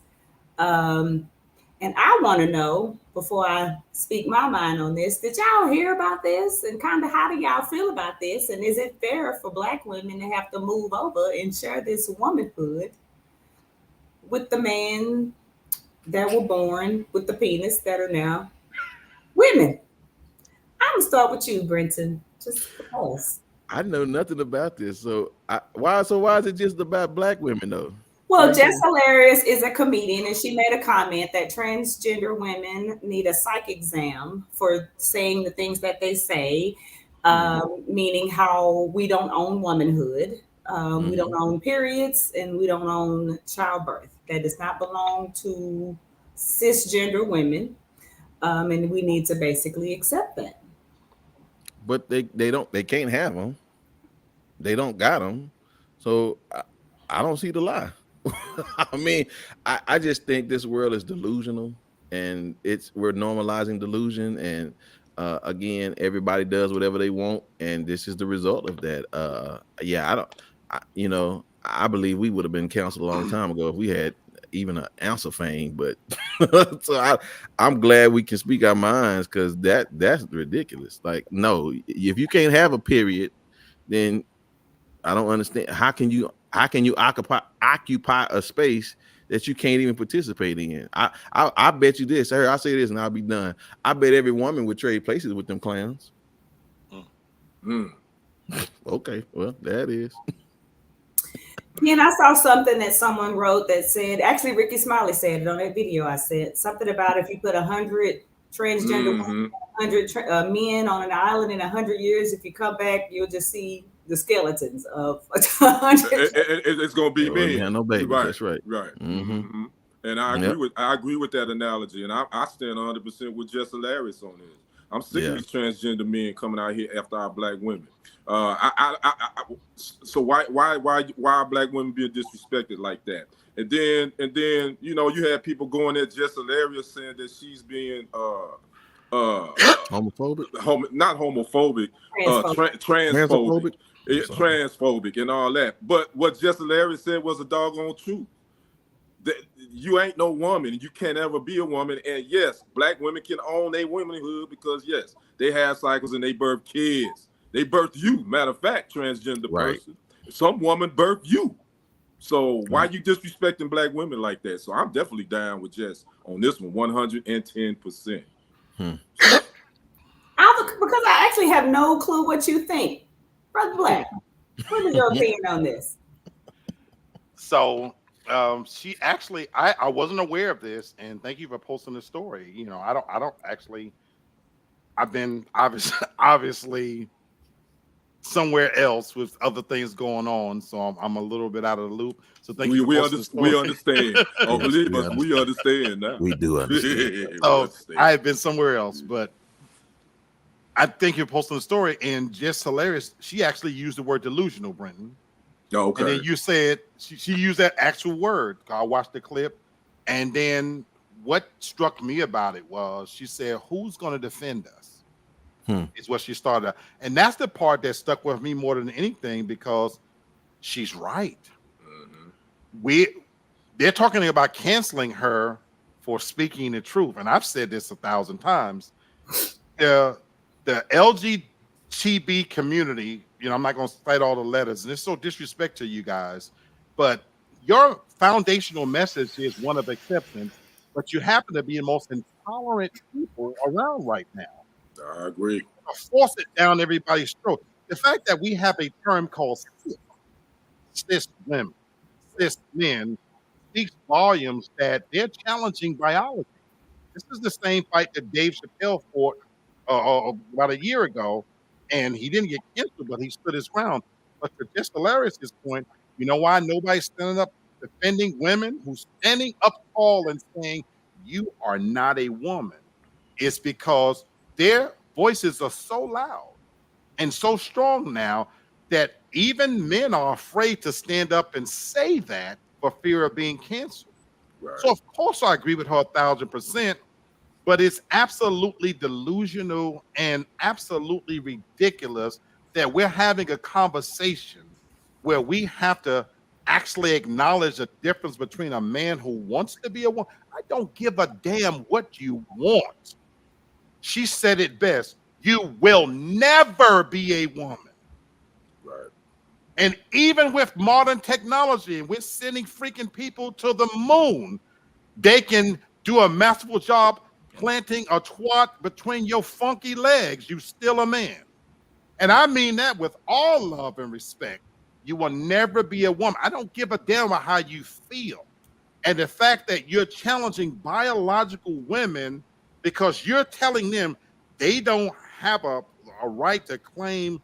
And I want to know, before I speak my mind on this, did y'all hear about this? And kind of how do y'all feel about this? And is it fair for Black women to have to move over and share this womanhood with the men that were born with the penis that are now women? I'm going to start with you, Brenton. Just pause. I know nothing about this. So why is it just about Black women, though? Well, Jess Hilarious is a comedian, and she made a comment that transgender women need a psych exam for saying the things that they say, meaning how we don't own womanhood, we don't own periods, and we don't own childbirth. That does not belong to cisgender women, and we need to basically accept that. But they can't have them. They don't got them. So I don't see the lie. I mean, I just think this world is delusional, and we're normalizing delusion, and again, everybody does whatever they want, and this is the result of that. I believe we would have been canceled a long time ago if we had even an ounce of fame, but so I'm glad we can speak our minds, because that's ridiculous. Like, no, if you can't have a period, then I don't understand. How can you occupy a space that you can't even participate in? I bet you this. I'll say this and I'll be done. I bet every woman would trade places with them clowns. Okay, well, that is. And I saw something that someone wrote that said, actually Ricky Smiley said it on that video I said, something about if you put 100 transgender women, 100 men on an island in 100 years, if you come back, you'll just see the skeletons of 100. It's gonna be me. No baby. Right. That's right. Right. Mm-hmm. And I agree with that analogy, and I stand 100% with Jess Hilarious on this. I'm sick of these transgender men coming out here after our black women. So why are black women being disrespected like that? And then you know, you had people going at Jess Hilarious saying that she's being homophobic, not homophobic, transphobic, transphobic, and all that. But what Jess Hilarious said was a doggone truth. That you ain't no woman, and you can't ever be a woman. And yes, black women can own their womanhood because yes, they have cycles and they birth kids. They birth you. Matter of fact, transgender person, some woman birthed you. So why you disrespecting black women like that? So I'm definitely down with Jess on this one, 110%. Because I actually have no clue what you think, Brother Black. What is your opinion on this? So she actually, I wasn't aware of this, and thank you for posting the story. You know, I don't actually. I've been obviously somewhere else with other things going on, so I'm a little bit out of the loop. So thank you. We understand. Oh, believe us, we understand now. We do understand. I have been somewhere else, but I think you're posting the story, and just hilarious. She actually used the word delusional, Brenton. Okay. And then you said she used that actual word. I watched the clip, and then what struck me about it was she said, "Who's going to defend us?" Is what she started, and that's the part that stuck with me more than anything because she's right. They're talking about canceling her for speaking the truth, and I've said this 1,000 times. The LGBT community, you know, I'm not going to cite all the letters, and it's so disrespect to you guys, but your foundational message is one of acceptance, but you happen to be the most intolerant people around right now. I agree. Force it down everybody's throat. The fact that we have a term called cis women, cis men, speaks volumes that they're challenging biology. This is the same fight that Dave Chappelle fought about a year ago, and he didn't get canceled, but he stood his ground. But to just Hilarious's point, you know why nobody's standing up defending women who's standing up tall and saying you are not a woman? It's because their voices are so loud and so strong now that even men are afraid to stand up and say that for fear of being canceled. Right. So of course I agree with her 1,000%, but it's absolutely delusional and absolutely ridiculous that we're having a conversation where we have to actually acknowledge the difference between a man who wants to be a woman. I don't give a damn what you want. She said it best. You will never be a woman. Right. And even with modern technology, and we're sending freaking people to the moon, they can do a masterful job planting a twat between your funky legs. You still a man. And I mean that with all love and respect. You will never be a woman. I don't give a damn about how you feel. And the fact that you're challenging biological women because you're telling them they don't have a right to claim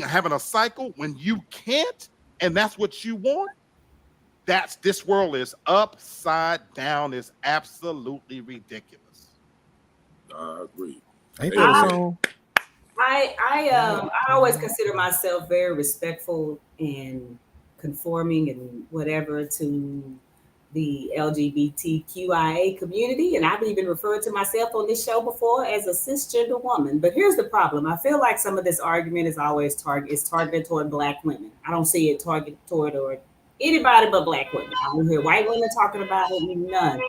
having a cycle when you can't, and that's what you want. This world is upside down. It's absolutely ridiculous. I agree. Ain't that so? I always consider myself very respectful and conforming and whatever to the LGBTQIA community, and I've even referred to myself on this show before as a cisgender woman. But here's the problem: I feel like some of this argument is always targeted toward Black women. I don't see it targeted toward or anybody but Black women. I don't hear white women talking about it. None.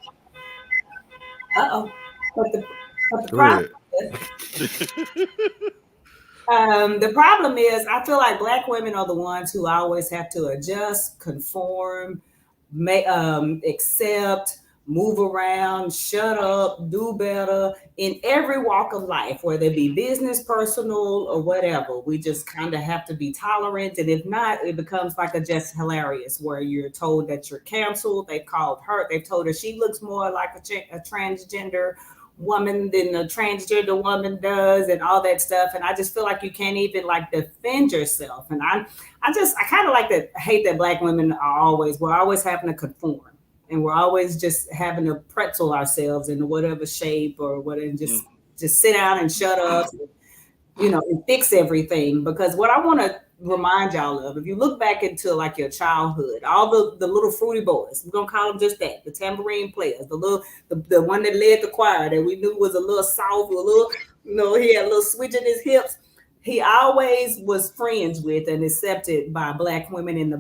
But the problem. The problem is, I feel like Black women are the ones who always have to adjust, conform, accept, move around, shut up, do better in every walk of life, whether it be business, personal, or whatever. We just kind of have to be tolerant. And if not, it becomes like a Just Hilarious, where you're told that you're canceled. They've told her she looks more like a transgender woman than a transgender woman does, and all that stuff. And I just feel like you can't even like defend yourself. And I kind of like to hate that Black women we're always having to conform, and we're always just having to pretzel ourselves into whatever shape or whatever, and just just sit down and shut up, and fix everything. Because what I want to remind y'all of, if you look back into like your childhood, all the little fruity boys, we're gonna call them just that, the tambourine players, the one that led the choir that we knew was a little soft, a little, he had a little switch in his hips. He always was friends with and accepted by Black women and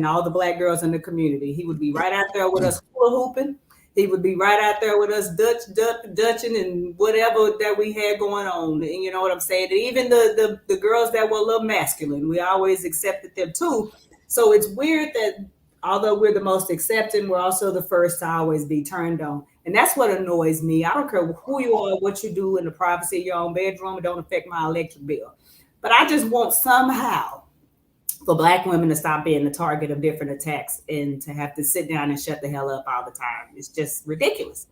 all the Black girls in the community. He would be right out there with us hula hooping. He would be right out there with us Dutching and whatever that we had going on. And you know what I'm saying? And even the girls that were a little masculine, we always accepted them too. So it's weird that although we're the most accepting, we're also the first to always be turned on. And that's what annoys me. I don't care who you are, what you do in the privacy of your own bedroom. It don't affect my electric bill. But I just want somehow for Black women to stop being the target of different attacks and to have to sit down and shut the hell up all the time. It's just ridiculous.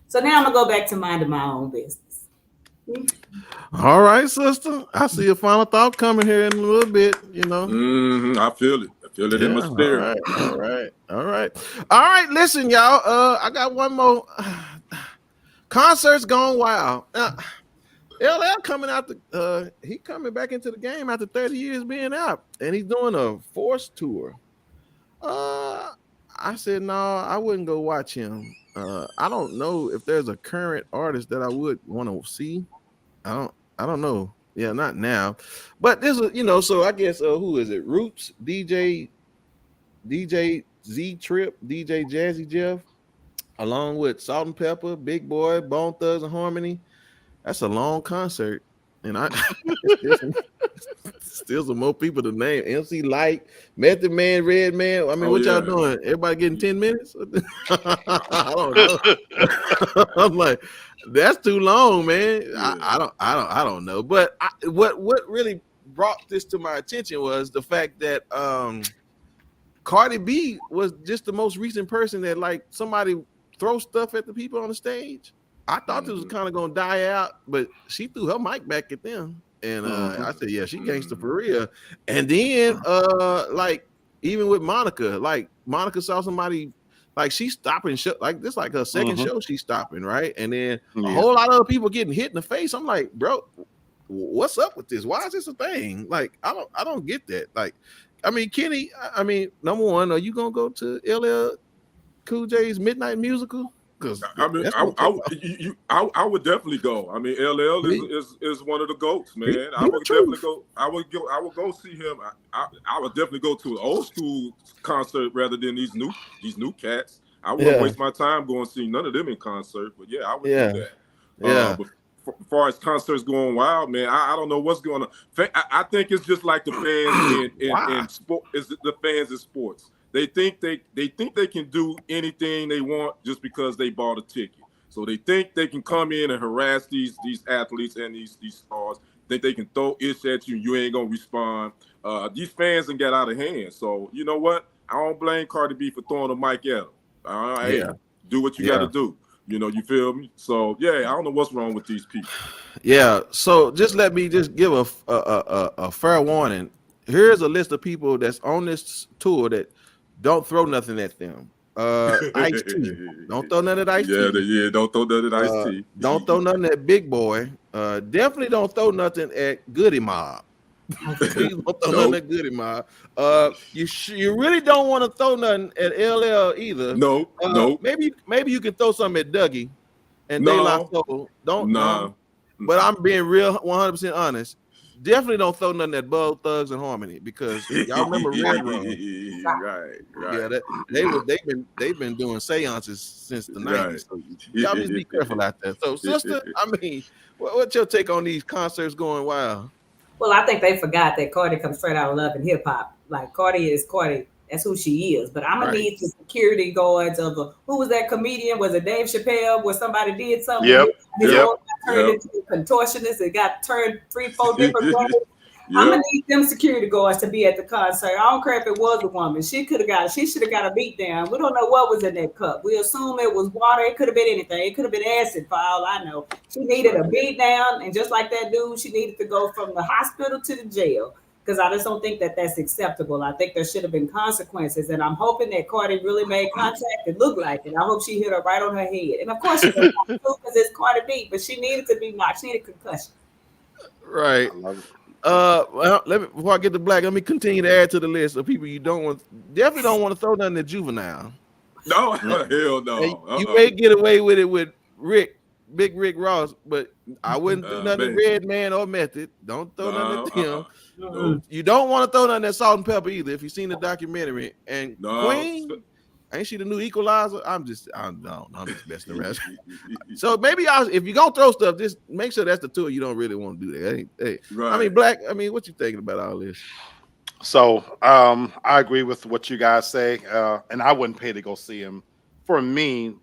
So now I'm going to go back to minding my own business. All right, sister. I see a final thought coming here in a little bit, I feel it. I feel it in my spirit. All right. Listen, y'all. I got one more. Concerts gone wild. LL coming out he coming back into the game after 30 years being out, and he's doing a Force tour. I said no, I wouldn't go watch him. I don't know if there's a current artist that I would want to see. I don't know. Yeah, not now. But this is, so I guess who is it? Roots, DJ Z Trip, DJ Jazzy Jeff, along with Salt and Pepper, Big Boy, Bone Thugs and Harmony. That's a long concert, and I still some more people to name. MC Light, Method Man, Red Man. I mean, what y'all doing? Everybody getting 10 minutes? I don't know. I'm like, that's too long, man. Yeah. I don't know. But what really brought this to my attention was the fact that Cardi B was just the most recent person that like somebody throw stuff at the people on the stage. I thought this was kind of gonna die out, but she threw her mic back at them, and I said, "Yeah, she gangster for real." And then, like even with Monica, like Monica saw somebody, like she's stopping show, like this, like her second show, she's stopping, right? And then a whole lot of other people getting hit in the face. I'm like, bro, what's up with this? Why is this a thing? Like, I don't get that. Like, I mean, Kenny, number one, are you gonna go to LL Cool J's Midnight Musical? I mean, I would definitely go. I mean, LL is one of the goats, man. I would definitely go. I would go see him. I would definitely go to an old school concert rather than these new cats. I wouldn't waste my time going to see none of them in concert. But yeah, I would do that. But as far as concerts going wild, man, I don't know what's going on. I think it's just like the fans in sport. Is the fans in sports? They think they can do anything they want just because they bought a ticket. So they think they can come in and harass these athletes and these stars. Think they can throw ish at you, you ain't gonna respond. These fans done got out of hand. So you know what? I don't blame Cardi B for throwing a mic at them. Hey, do what you got to do. You feel me? So yeah, I don't know what's wrong with these people. Yeah. So just let me just give a fair warning. Here's a list of people that's on this tour that don't throw nothing at them. Ice-T. Don't throw nothing at Ice-T. Yeah, don't throw nothing at Ice-T. Don't throw nothing at Big Boy. Definitely don't throw nothing at Goody Mob. Please don't throw nothing at Goody Mob. You really don't want to throw nothing at LL either. No. Maybe you can throw something at Dougie and De La Soul. Don't. But I'm being real 100% honest. Definitely don't throw nothing at Bug Thugs and Harmony because y'all remember Red Rum. Right. Yeah, they've been doing seances since the 90s. So y'all just be careful out there. So, sister, I mean, what's your take on these concerts going wild? Well, I think they forgot that Cardi comes straight out of love and hip hop. Like Cardi is Cardi. That's who she is. But I'm gonna need the security guards of who was that comedian? Was it Dave Chappelle? Where somebody did something? Yep. Turned into a contortionist. It got turned 3-4 different ways. I'm gonna need them security guards to be at the concert. I don't care if it was a woman. She should have got a beat down. We don't know what was in that cup. We assume it was water. It could have been anything. It could have been acid for all I know. She needed a beat down, and just like that dude, she needed to go from the hospital to the jail. because I just don't think that that's acceptable. I think there should have been consequences, and I'm hoping that Cardi really made contact and looked like it. I hope she hit her right on her head, and of course she didn't because it's Cardi B, but she needed to be knocked. She needed a concussion. Right. Well, before I get to Black, let me continue to add to the list of people you definitely don't want to throw nothing at Juvenile. No, hell no. You may get away with it with Big Rick Ross, but I wouldn't do nothing Red Man or Method. Don't throw nothing at him. No. You don't want to throw nothing at Salt and Pepper either. If you've seen the documentary, and Queen, ain't she the new Equalizer? I'm just messing around. So maybe if you're gonna throw stuff, just make sure that's the tour. You don't really want to do that. Hey, right. I mean, Black. I mean, what you thinking about all this? So I agree with what you guys say, and I wouldn't pay to go see him. For me,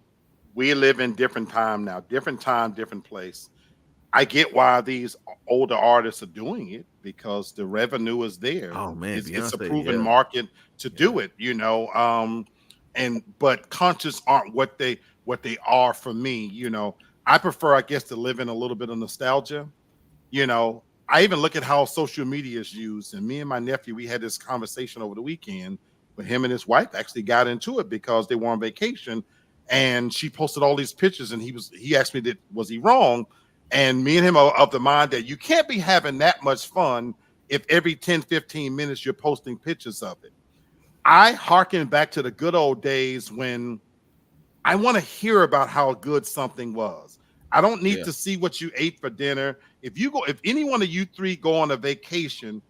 we live in different time now, different time, different place. I get why these older artists are doing it because the revenue is there. Oh man, it's a proven market to do it, you know. But conscious aren't what they are for me, you know. I prefer, I guess, to live in a little bit of nostalgia, you know. I even look at how social media is used, and me and my nephew, we had this conversation over the weekend, but him and his wife actually got into it because they were on vacation, and she posted all these pictures, and he asked me, was he wrong? And me and him are of the mind that you can't be having that much fun if every 10, 15 minutes you're posting pictures of it. I hearken back to the good old days when I want to hear about how good something was. I don't need to see what you ate for dinner. If any one of you three go on a vacation,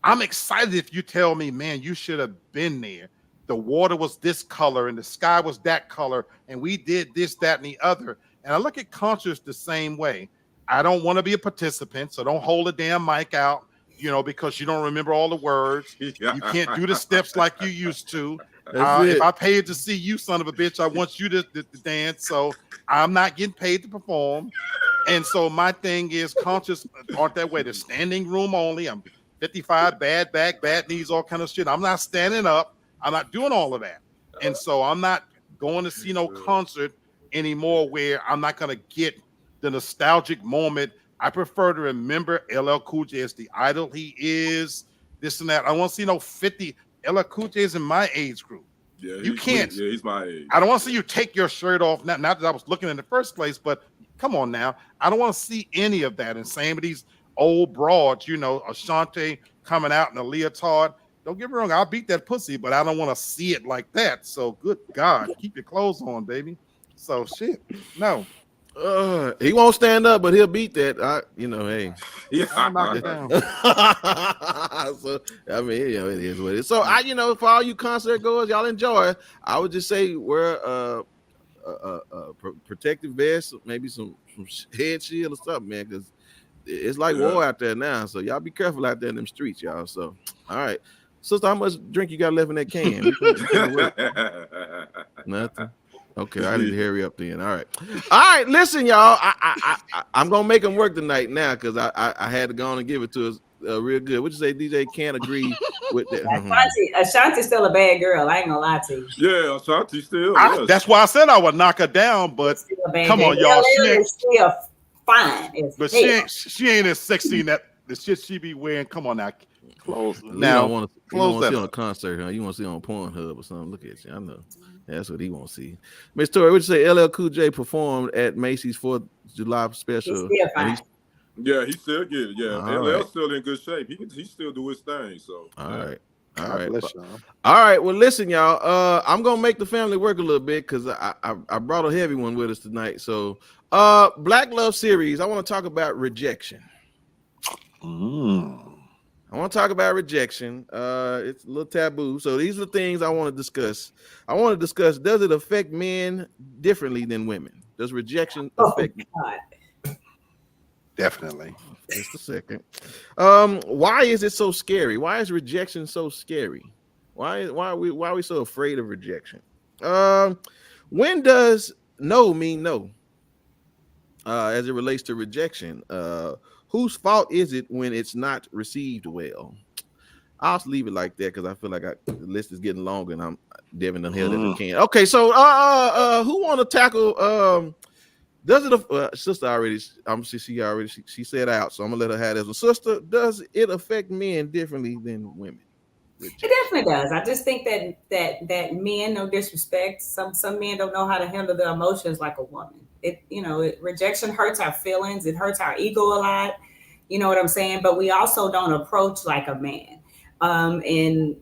I'm excited if you tell me, man, you should have been there. The water was this color and the sky was that color, and we did this, that, and the other. And I look at concerts the same way. I don't want to be a participant, so don't hold a damn mic out, you know, because you don't remember all the words. You can't do the steps like you used to. If I paid to see you, son of a bitch, I want you to dance. So I'm not getting paid to perform. And so my thing is, concerts aren't that way. They're standing room only. I'm 55, bad back, bad knees, all kind of shit. I'm not standing up. I'm not doing all of that. And so I'm not going to see no concert anymore where I'm not going to get the nostalgic moment. I prefer to remember LL Cool J as the idol he is, this and that. I want to see no 50. LL Cool J is in my age group. Yeah, you can't. Yeah, he's my age. I don't want to see you take your shirt off. Not that I was looking in the first place, but come on now. I don't want to see any of that. And same with these old broads, you know, Ashanti coming out in a leotard. Don't get me wrong, I'll beat that pussy, but I don't want to see it like that. So good God, keep your clothes on, baby. So shit, no. He won't stand up, but he'll beat that. Hey, I'll knock it down. So I mean, you know, it is what it is. So for all you concert goers, y'all enjoy. I would just say wear a protective vest, maybe some head shield or something, man, because it's like war out there now. So y'all be careful out there in them streets, y'all. So all right, sister, how much drink you got left in that can? Nothing. Okay, I need to hurry up then. All right. Listen, y'all. I'm gonna make them work tonight now because I had to go on and give it to us real good. What you say, DJ? Can't agree with that. Ashanti's still a bad girl. I ain't gonna lie to you. Yeah, Ashanti still. That's why I said I would knock her down. But come on, y'all. She still fine. But she ain't as sexy in that the shit she be wearing. Come on now. Close. Now, you want to see on a concert, huh? You want to see on Pornhub or something? Look at you. I know. That's what he want to see. Miss Tori, what you say? LL Cool J performed at Macy's 4th of July special. He's still he still get it. Yeah, LL's still in good shape. He still do his thing. So all right. All right. Well, listen, y'all. I'm gonna make the family work a little bit because I brought a heavy one with us tonight. So, Black Love series. I want to talk about rejection. I want to talk about rejection. It's a little taboo. So these are the things I want to discuss. I want to discuss, does it affect men differently than women? Does rejection affect men? Definitely. Just a second. Why is it so scary? Why is rejection so scary? Why are we so afraid of rejection? When does no mean no? As it relates to rejection, whose fault is it when it's not received well? I'll just leave it like that because I feel like the list is getting longer and I'm Devin done held as I can. Okay, so who want to tackle Does it, sister already? She said out, so I'm gonna let her have this one. Sister, does it affect men differently than women? It definitely does. I just think that men, no disrespect, some men don't know how to handle their emotions like a woman. Rejection hurts our feelings. It hurts our ego a lot. You know what I'm saying? But we also don't approach like a man. And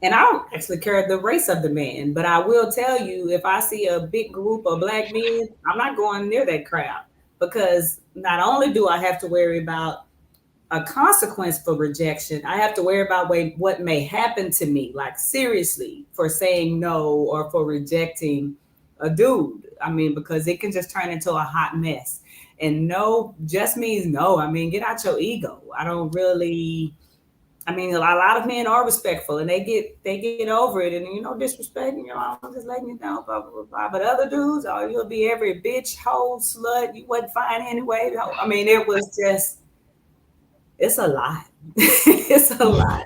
I don't actually care the race of the man, but I will tell you, if I see a big group of black men, I'm not going near that crowd, because not only do I have to worry about a consequence for rejection, I have to worry about what may happen to me, like seriously, for saying no or for rejecting a dude. I mean, because it can just turn into a hot mess. And no just means no. I mean, get out your ego. I mean, a lot of men are respectful and they get over it, and disrespect. I'm just letting you know, blah blah blah. Blah. But other dudes, oh, you'll be every bitch, hoe, slut. You wasn't fine anyway. I mean, it's a lot. It's a lot.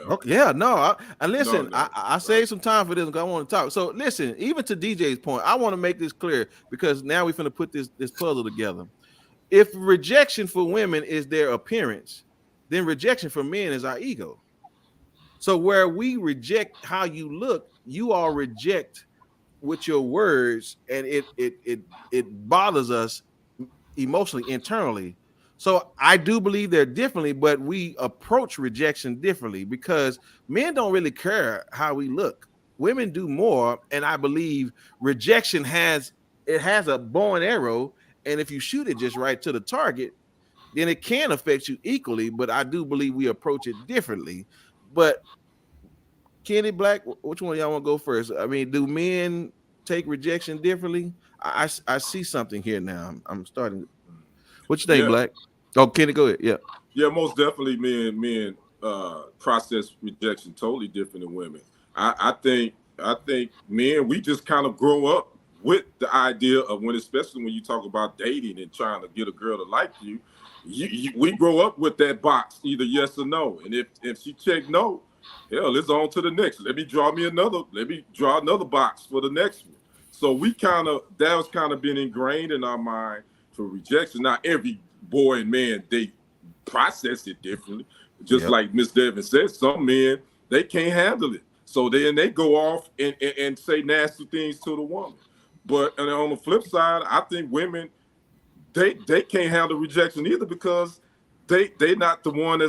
Okay, yeah, no. And listen, I saved some time for this because I want to talk. So listen, even to DJ's point, I want to make this clear because now we're going to put this puzzle together. If rejection for women is their appearance, then rejection for men is our ego. So where we reject how you look, you all reject with your words, and it bothers us emotionally, internally. So I do believe they're differently, but we approach rejection differently because men don't really care how we look. Women do more, and I believe rejection has a bow and arrow, and if you shoot it just right to the target, then it can affect you equally. But I do believe we approach it differently. But Kenny Black, which one of y'all want to go first? I mean, do men take rejection differently? I see something here now. I'm starting. What you think, Black? Oh, Kenny, go ahead. Yeah. Yeah, most definitely men process rejection totally different than women. I think men, we just kind of grow up with the idea of especially when you talk about dating and trying to get a girl to like you, we grow up with that box, either yes or no. And if she check no, hell, it's on to the next. Let me draw another box for the next one. So that was kind of been ingrained in our mind for rejection. Now every boy and man, they process it differently. Just like Miss Devin said, some men, they can't handle it. So then they go off and say nasty things to the woman. But on the flip side, I think women, they can't handle rejection either because they not the one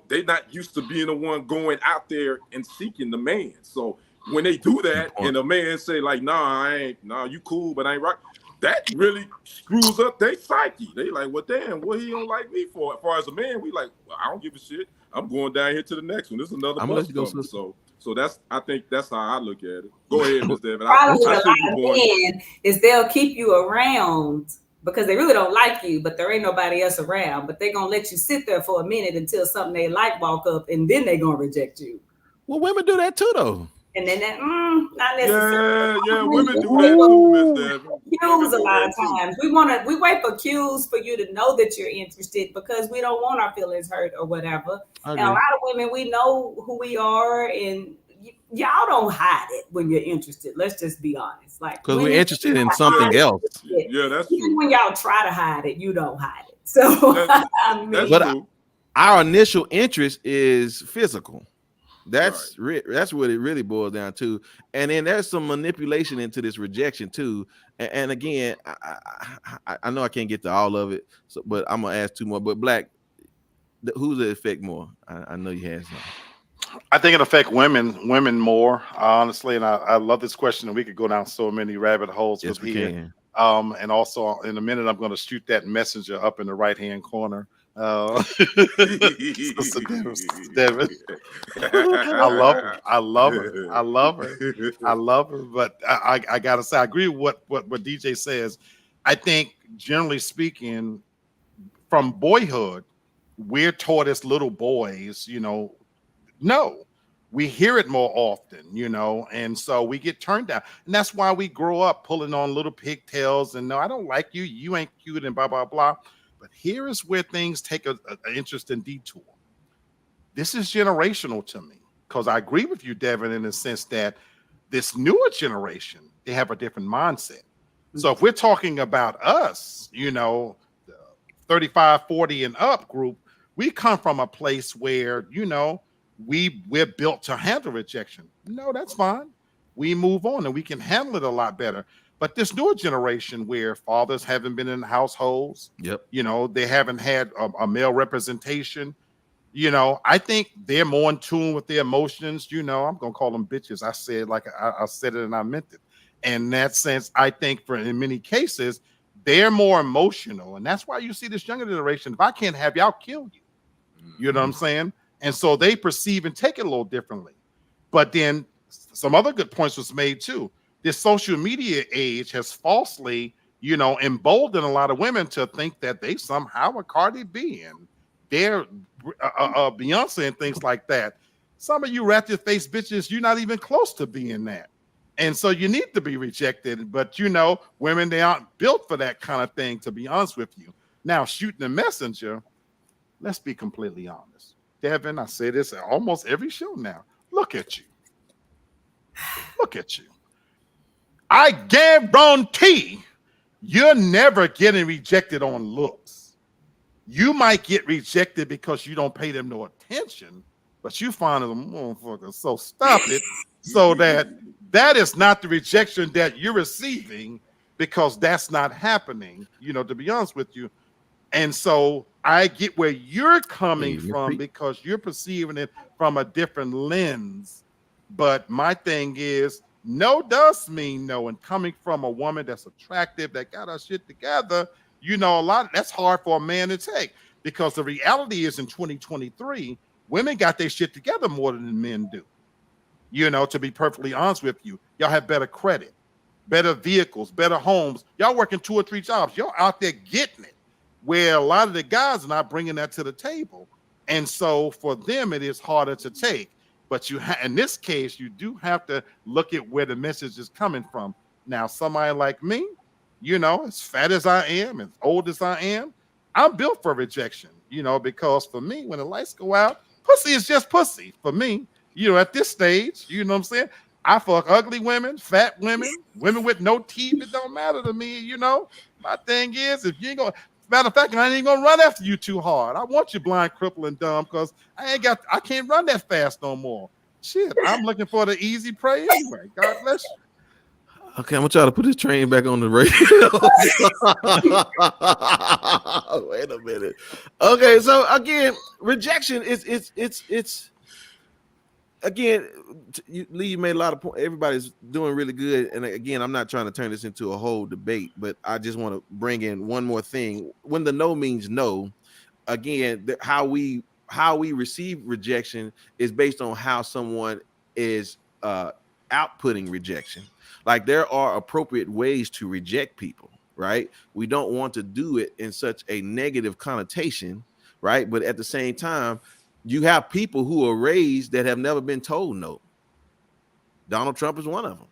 they not used to being the one going out there and seeking the man. So when they do that and a man say like, nah, you cool, but I ain't right, that really screws up their psyche. They like, well, damn, what he don't like me for? As far as a man, we like, well, I don't give a shit. I'm going down here to the next one. This is another bus coming. So I think that's how I look at it. Go ahead, Ms. Devin. Problem with a lot of men is they'll keep you around because they really don't like you, but there ain't nobody else around. But they're gonna let you sit there for a minute until something they like walk up, and then they're gonna reject you. Well, women do that too, though. And then not necessarily. Yeah, women do that too, Miss Devin. Cues a lot of times. We wait for cues for you to know that you're interested because we don't want our feelings hurt or whatever. And a lot of women, we know who we are, and y'all don't hide it when you're interested. Let's just be honest. Like, because we're interested in something else. Yeah, that's true. Even when y'all try to hide it, you don't hide it. So that's true. Our initial interest is physical. That's what it really boils down to. And then there's some manipulation into this rejection too. And again, I know I can't get to all of it, but I'm gonna ask two more. But Black, who's it affect more? I know you had some. I think it affects women more, honestly. And I love this question, and we could go down so many rabbit holes with here. And also in a minute, I'm going to shoot that messenger up in the right-hand corner. Sister Devin. I love her. But I gotta say, I agree with what DJ says. I think generally speaking, from boyhood, we're taught as little boys, no. We hear it more often, and so we get turned down. And that's why we grow up pulling on little pigtails and no, I don't like you. You ain't cute and blah, blah, blah. But here is where things take an interesting detour. This is generational to me because I agree with you, Devin, in the sense that this newer generation, they have a different mindset. So if we're talking about us, 35, 40 and up group, we come from a place where, we're built to handle rejection. No, that's fine. We move on and we can handle it a lot better. But this newer generation where fathers haven't been in households, they haven't had a male representation. I think they're more in tune with their emotions. I'm going to call them bitches. I said, I said it and I meant it. And in that sense, I think in many cases, they're more emotional. And that's why you see this younger generation. If I can't have you, I'll kill you. You know what I'm saying? And so they perceive and take it a little differently. But then some other good points was made too. This social media age has falsely, emboldened a lot of women to think that they somehow are Cardi B and they're Beyonce and things like that. Some of you rat your face bitches, you're not even close to being that. And so you need to be rejected. But women, they aren't built for that kind of thing, to be honest with you. Now, shooting the messenger, let's be completely honest. Devin, I say this at almost every show now. Look at you. Look at you. I guarantee you're never getting rejected on looks. You might get rejected because you don't pay them no attention, but you find them motherfuckers. So stop it. So that is not the rejection that you're receiving, because that's not happening, to be honest with you. And so I get where you're coming from because you're perceiving it from a different lens. But my thing is, no does mean no. And coming from a woman that's attractive, that got her shit together, a lot, that's hard for a man to take, because the reality is in 2023, women got their shit together more than men do. To be perfectly honest with you, y'all have better credit, better vehicles, better homes. Y'all working 2 or 3 jobs. Y'all out there getting it, where a lot of the guys are not bringing that to the table. And so for them, it is harder to take. But in this case, you do have to look at where the message is coming from. Now, somebody like me, as fat as I am, as old as I am, I'm built for rejection, because for me, when the lights go out, pussy is just pussy for me. At this stage, you know what I'm saying? I fuck ugly women, fat women, women with no teeth. It don't matter to me, My thing is, if you ain't gonna, matter of fact, I ain't gonna run after you too hard. I want you blind, crippled, and dumb, because I can't run that fast no more. Shit, I'm looking for the easy prey anyway. God bless you. Okay, I'm gonna try to put this train back on the radio. Wait a minute. Okay, so again, rejection it's again, Lee, you made a lot of points. Everybody's doing really good. And again, I'm not trying to turn this into a whole debate, but I just want to bring in one more thing. When the no means no, again, how we receive rejection is based on how someone is outputting rejection. Like, there are appropriate ways to reject people, right? We don't want to do it in such a negative connotation, right? But at the same time, you have people who are raised that have never been told no. Donald Trump is one of them.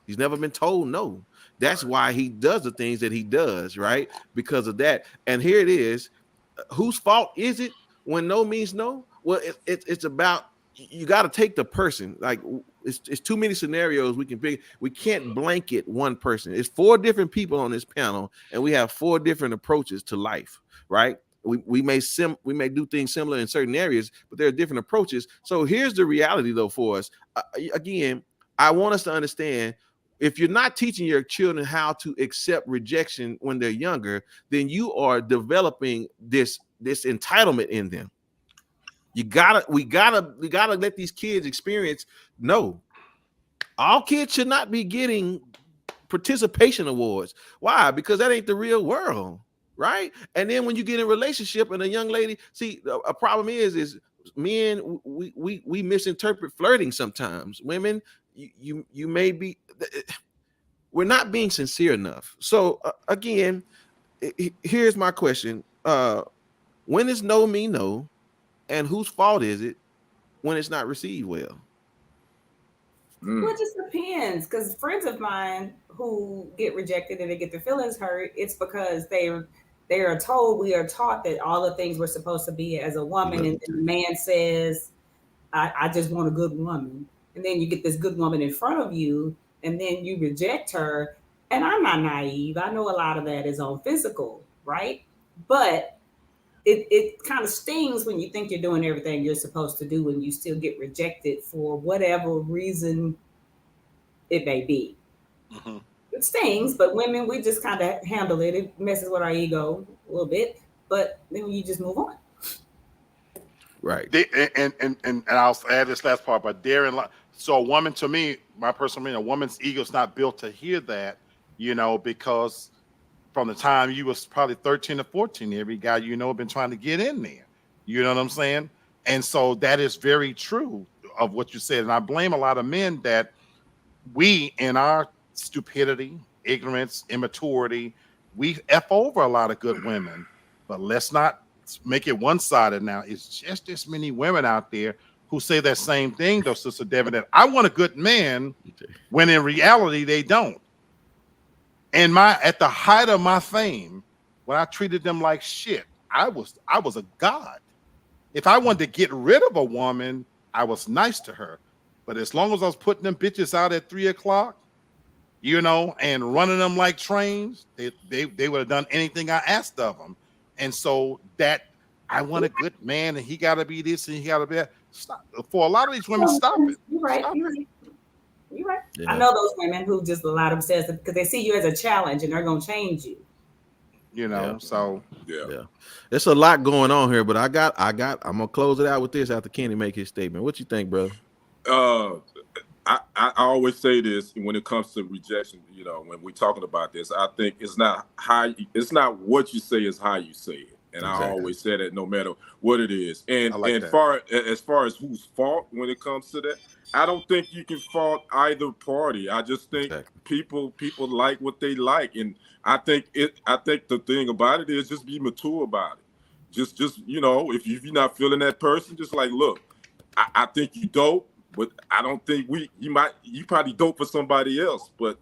He's never been told no. That's why he does the things that he does, right? Because of that. And here it is. Whose fault is it when no means no? Well, it's about, you got to take the person. Like, it's too many scenarios we can pick. We can't blanket one person. It's 4 different people on this panel, and we have 4 different approaches to life, right? We may do things similar in certain areas, but there are different approaches. So here's the reality, though, for us. Again, I want us to understand, if you're not teaching your children how to accept rejection when they're younger, then you are developing this entitlement in them. We gotta let these kids experience no. All kids should not be getting participation awards. Why? Because that ain't the real world. Right. And then when you get in a relationship and a young lady, see, a problem is men, we misinterpret flirting sometimes. Women, you may be, we're not being sincere enough. So again, here's my question. When is no mean no? And whose fault is it when it's not received well? Well, it just depends. Because friends of mine who get rejected and they get their feelings hurt, it's because they are told, we are taught that all the things we're supposed to be as a woman, and the man says, I just want a good woman. And then you get this good woman in front of you, and then you reject her. and I'm not naive. I know a lot of that is on physical, right? But it kind of stings when you think you're doing everything you're supposed to do and you still get rejected for whatever reason it may be. Mm-hmm. It stings, but women, we just kind of handle it. It messes with our ego a little bit, but then you just move on. Right. And I'll add this last part, but so a woman, to me, my personal opinion, a woman's ego is not built to hear that, because from the time you was probably 13 or 14, every guy been trying to get in there. You know what I'm saying? And so that is very true of what you said. And I blame a lot of men that we, in our stupidity, ignorance, immaturity, we F over a lot of good women. But let's not make it one-sided now. It's just as many women out there who say that same thing, though, Sister Devin, that I want a good man, when in reality they don't. And at the height of my fame, when I treated them like shit, I was a god. If I wanted to get rid of a woman, I was nice to her. But as long as I was putting them bitches out at 3 o'clock, and running them like trains, they would have done anything I asked of them. And so that I want a good man, and he got to be this and he got to be that. Stop. For a lot of these women, stop it. You're right. You're right. Yeah. I know those women who just allow themselves because they see you as a challenge and they're gonna change you. So yeah. There's a lot going on here, but I'm gonna close it out with this after Kenny make his statement. What you think, bro? I always say this when it comes to rejection. When we're talking about this, I think it's not what you say, it's how you say it. And exactly. I always say that no matter what it is. And as far as whose fault when it comes to that, I don't think you can fault either party. I just think people like what they like. And I think the thing about it is just be mature about it. Just if you're not feeling that person, just like, look, I think you dope, but I don't think you probably dope for somebody else, but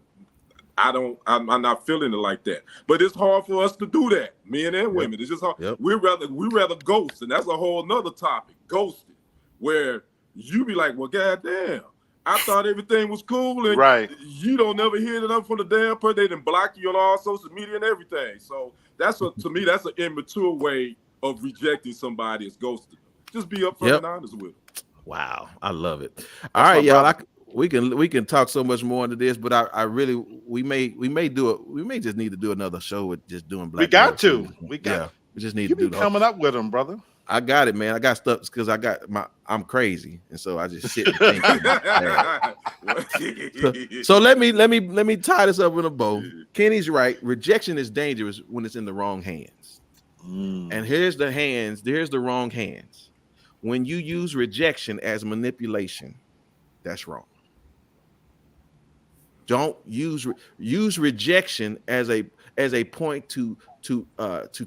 I'm not feeling it like that. But it's hard for us to do that, men and women. It's just hard. Yep. We rather ghost, and that's a whole nother topic, ghosting, where you be like, well, goddamn, I thought everything was cool, and you don't never hear enough from the damn person. They done block you on all social media and everything. So to me, that's an immature way of rejecting somebody is ghosting. Just be upfront and honest with them. Wow, I love it. All right, y'all. We can talk so much more into this, but I really we may just need to do another show with just doing black. We just need to do coming up with them, brother. I got it, man. I got stuff because I'm crazy, and so I just sit and think. So let me tie this up in a bow. Kenny's right. Rejection is dangerous when it's in the wrong hands. And here's the wrong hands. When you use rejection as manipulation, that's wrong. Don't use rejection as a point to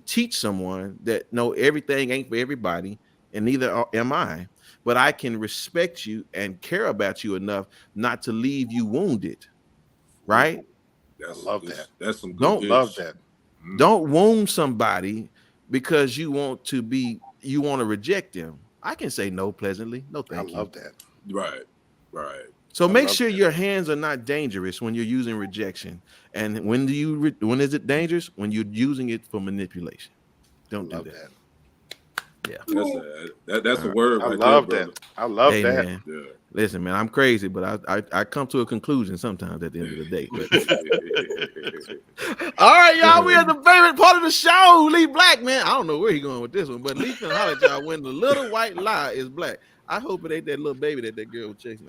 teach someone that no, everything ain't for everybody, and neither am I. But I can respect you and care about you enough not to leave you wounded. Right? I love that. That's some good. Don't love that. Don't wound somebody because you want to reject them. I can say no pleasantly. No, thank you. I love that. Right. So make sure your hands are not dangerous when you're using rejection. And when is it dangerous? When you're using it for manipulation. Don't do that. Yeah. That's a word. I love that. I love that. Man. Yeah. Listen, man, I'm crazy, but I come to a conclusion sometimes at the end of the day. All right, y'all, we are the favorite part of the show. Lee Black, man. I don't know where he's going with this one, but Lee can holler at y'all when the little white lie is black. I hope it ain't that little baby that girl was chasing.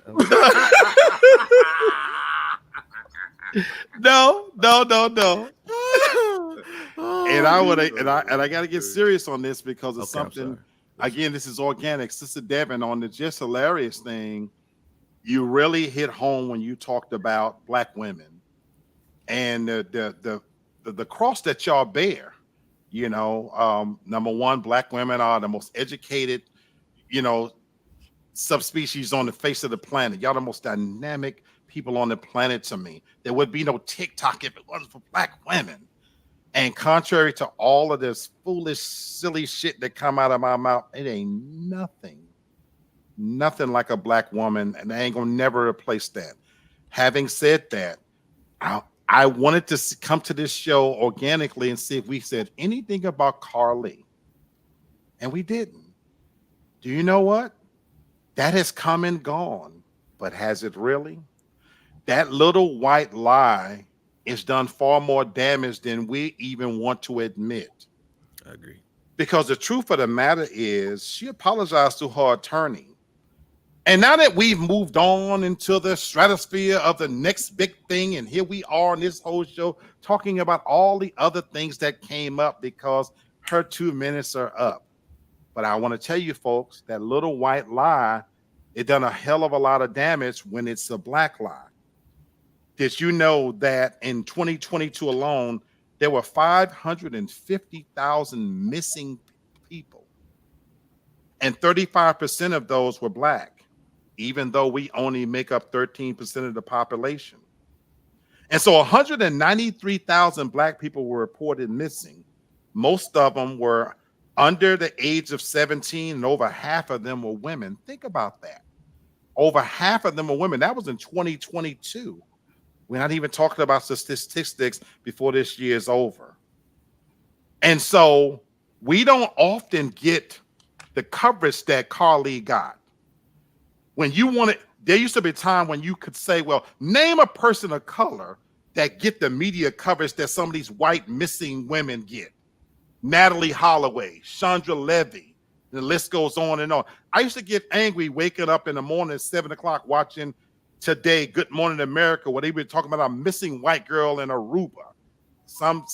No. And I got to get serious on this because it's something. Again, this is organic. Sister Devin, on the just hilarious thing, you really hit home when you talked about black women and the cross that y'all bear. Number one, black women are the most educated, subspecies on the face of the planet. Y'all the most dynamic people on the planet to me. There would be no TikTok if it wasn't for black women. And contrary to all of this foolish, silly shit that come out of my mouth, it ain't nothing like a black woman, and I ain't gonna never replace that. Having said that, I wanted to come to this show organically and see if we said anything about Carly. And we didn't. Do you know what? That has come and gone. But has it really? That little white lie has done far more damage than we even want to admit. I agree. Because the truth of the matter is, she apologized to her attorney. And now that we've moved on into the stratosphere of the next big thing, and here we are in this whole show talking about all the other things that came up because her 2 minutes are up. But I want to tell you folks, that little white lie, it done a hell of a lot of damage when it's a black lie. Did you know that in 2022 alone, there were 550,000 missing people, and 35% of those were black, even though we only make up 13% of the population. And so 193,000 black people were reported missing. Most of them were under the age of 17, and over half of them were women. Think about that. Over half of them were women. That was in 2022. We're not even talking about the statistics before this year is over. And so we don't often get the coverage that Carly got. When you wanted, there used to be a time when you could say, well, name a person of color that get the media coverage that some of these white missing women get. Natalie Holloway, Chandra Levy, the list goes on and on. I used to get angry waking up in the morning at 7 o'clock watching Today, Good Morning America, where they were talking about a missing white girl in Aruba, some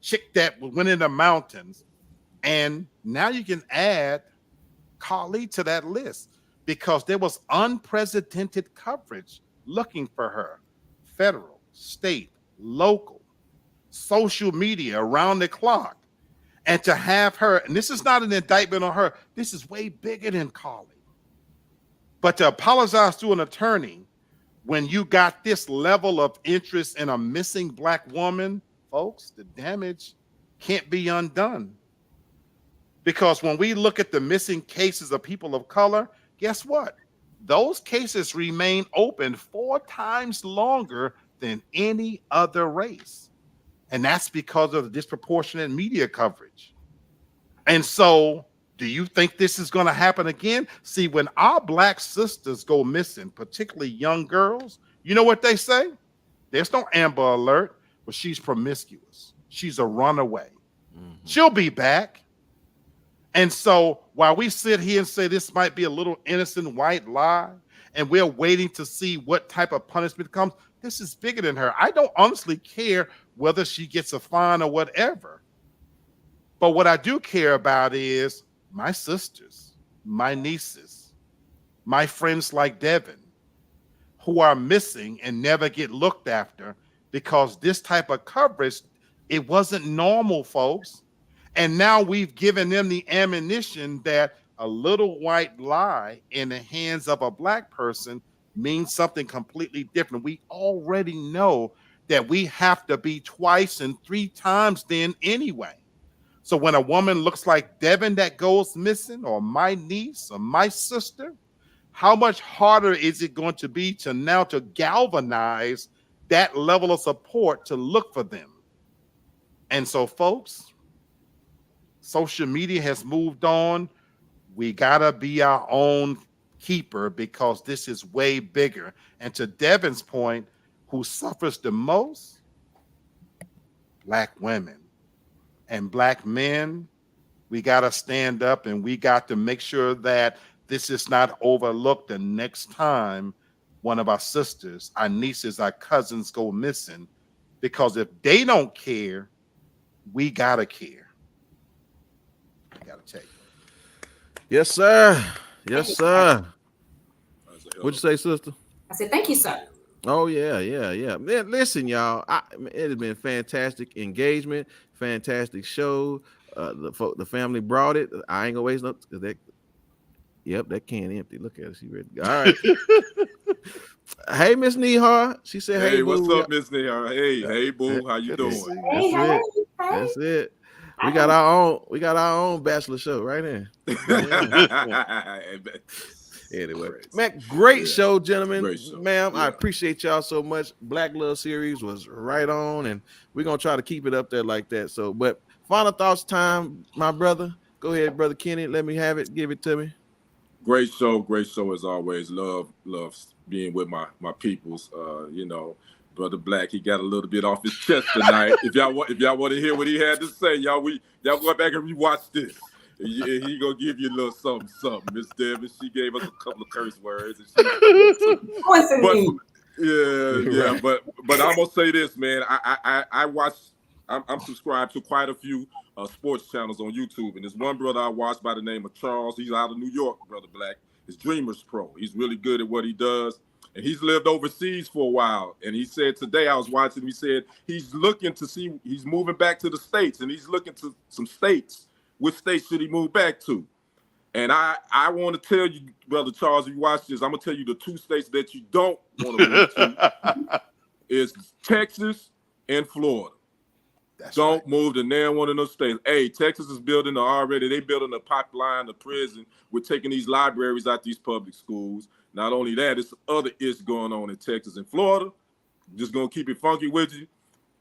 chick that went in the mountains. And now you can add Carly to that list because there was unprecedented coverage looking for her. Federal, state, local, social media around the clock. And to have her, and this is not an indictment on her, this is way bigger than Carly. But to apologize to an attorney when you got this level of interest in a missing black woman, folks, the damage can't be undone. Because when we look at the missing cases of people of color, guess what? Those cases remain open 4 times longer than any other race. And that's because of the disproportionate media coverage. And so, do you think this is going to happen again? See, when our black sisters go missing, particularly young girls, you know what they say? There's no Amber Alert, but she's promiscuous. She's a runaway. Mm-hmm. She'll be back. And so while we sit here and say this might be a little innocent white lie, and we're waiting to see what type of punishment comes, this is bigger than her. I don't honestly care whether she gets a fine or whatever. But what I do care about is my sisters, my nieces, my friends like Devin, who are missing and never get looked after because this type of coverage, it wasn't normal, folks. And now we've given them the ammunition that a little white lie in the hands of a black person means something completely different. We already know that we have to be twice and 3 times then anyway. So when a woman looks like Devin that goes missing, or my niece or my sister, how much harder is it going to be to now to galvanize that level of support to look for them? And so, folks, social media has moved on. We gotta be our own keeper because this is way bigger. And to Devin's point, who suffers the most? Black women. And black men, we gotta stand up and we got to make sure that this is not overlooked the next time one of our sisters, our nieces, our cousins go missing. Because if they don't care, we gotta care. I gotta tell you. Yes, sir. Yes, sir. What'd you say, sister? I said, thank you, sir. Oh, yeah. Man, listen, y'all. It has been fantastic engagement, fantastic show. The family brought it. I ain't gonna waste no. That can empty. Look at it. She ready to go. All right. Hey, Miss Nehar. She said, "Hey, what's boo. up, Miss Nehar? Hey, boo. How you doing? That's it. We got our own bachelor show right here. Anyway, man, great show, gentlemen. Great show. Ma'am, Yeah. I appreciate y'all so much. Black Love series was right on, and we're gonna try to keep it up there like that. So, but final thoughts time, my brother. Go ahead, brother Kenny. Let me have it. Give it to me. Great show as always. Love being with my peoples. Brother Black, he got a little bit off his chest tonight. If y'all want to hear what he had to say, y'all go back and rewatch this. He gonna give you a little something. Miss Devin, she gave us a couple of curse words. But I'm gonna say this, man. I watch. I'm subscribed to quite a few sports channels on YouTube, and there's one brother I watch by the name of Charles. He's out of New York, Brother Black. He's Dreamers Pro. He's really good at what he does, and he's lived overseas for a while. And he said today, I was watching him, he said he's looking to see, he's moving back to the States, and he's looking to some states. Which states should he move back to? And I want to tell you, Brother Charles, if you watch this, I'm going to tell you the two states that you don't want to move to is Texas and Florida. Don't move to near one of those states. Hey, Texas is building they building a pipeline, a prison. We're taking these libraries out these public schools. Not only that, it's other issues going on in Texas and Florida. Just going to keep it funky with you.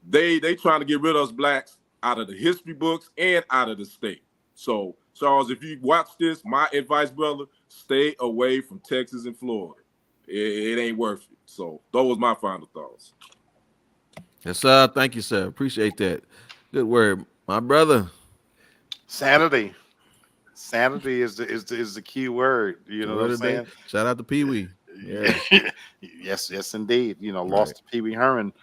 They trying to get rid of us blacks out of the history books and out of the state. So, Charles, if you watch this, my advice, brother, stay away from Texas and Florida. It ain't worth it. So, those was my final thoughts. Yes, sir. Thank you, sir. Appreciate that. Good word, my brother. Sanity is the key word. You know what I'm saying? Shout out to Pee Wee. Yeah. yes, indeed. Lost to Pee Wee Herman.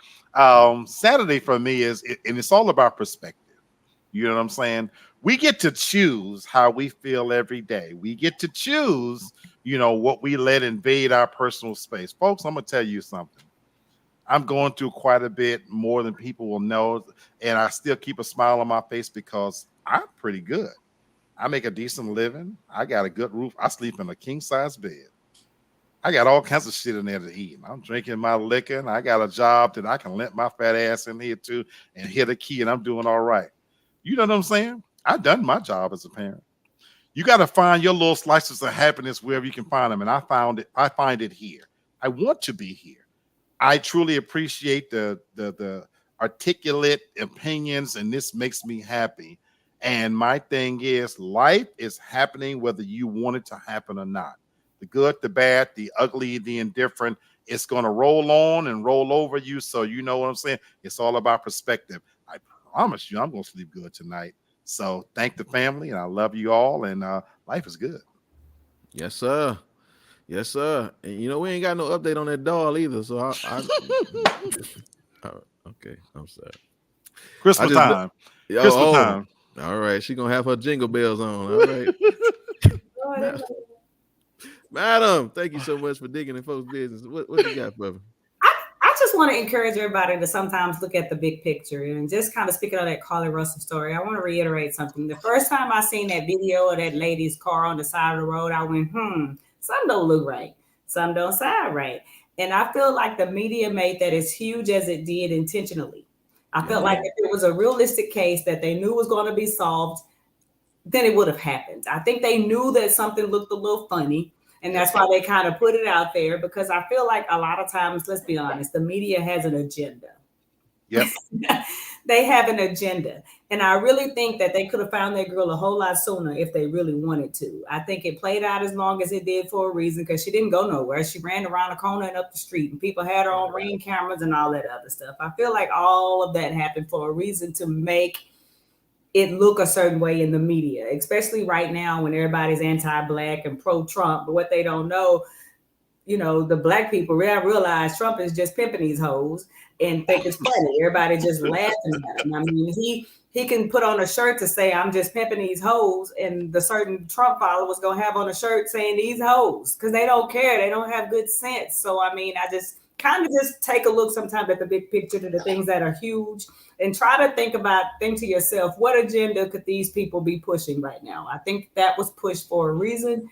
Sanity for me and it's all about perspective. You know what I'm saying? We get to choose how we feel every day. We get to choose, what we let invade our personal space. Folks, I'm going to tell you something. I'm going through quite a bit more than people will know, and I still keep a smile on my face because I'm pretty good. I make a decent living. I got a good roof. I sleep in a king-size bed. I got all kinds of shit in there to eat. I'm drinking my liquor, and I got a job that I can let my fat ass in here too and hit a key, and I'm doing all right. You know what I'm saying? I've done my job as a parent. You got to find your little slices of happiness wherever you can find them, and I find it here. I want to be here. I truly appreciate the articulate opinions, and this makes me happy. And my thing is, life is happening whether you want it to happen or not. The good, the bad, the ugly, the indifferent, it's going to roll on and roll over you. So you know what I'm saying? It's all about perspective. I promise you I'm going to sleep good tonight. So thank the family, and I love you all, and life is good. Yes, sir. Yes, sir. And we ain't got no update on that doll either. So okay, I'm sorry. Christmas time. Christmas time. All right, she gonna have her jingle bells on. All right. Madam, thank you so much for digging in folks' business. What you got, brother? I just want to encourage everybody to sometimes look at the big picture and just kind of speaking on that Carly Russell story. I want to reiterate something. The first time I seen that video of that lady's car on the side of the road, I went, some don't look right. Some don't sound right. And I feel like the media made that as huge as it did intentionally. I felt like if it was a realistic case that they knew was going to be solved, then it would have happened. I think they knew that something looked a little funny. And that's why they kind of put it out there, because I feel like a lot of times, let's be honest, the media has an agenda. Yep. They have an agenda. And I really think that they could have found that girl a whole lot sooner if they really wanted to. I think it played out as long as it did for a reason, because she didn't go nowhere. She ran around the corner and up the street, and people had her on Ring cameras and all that other stuff. I feel like all of that happened for a reason to make it look a certain way in the media, especially right now when everybody's anti-Black and pro-Trump. But what they don't know, the Black people realize Trump is just pimping these hoes and think it's funny. Everybody just laughing at him. I mean, he can put on a shirt to say, I'm just pimping these hoes, and the certain Trump followers going to have on a shirt saying these hoes, because they don't care. They don't have good sense. So, I mean, I just kind of just take a look sometimes at the big picture, to the things that are huge, and try to think to yourself, what agenda could these people be pushing right now? I think that was pushed for a reason,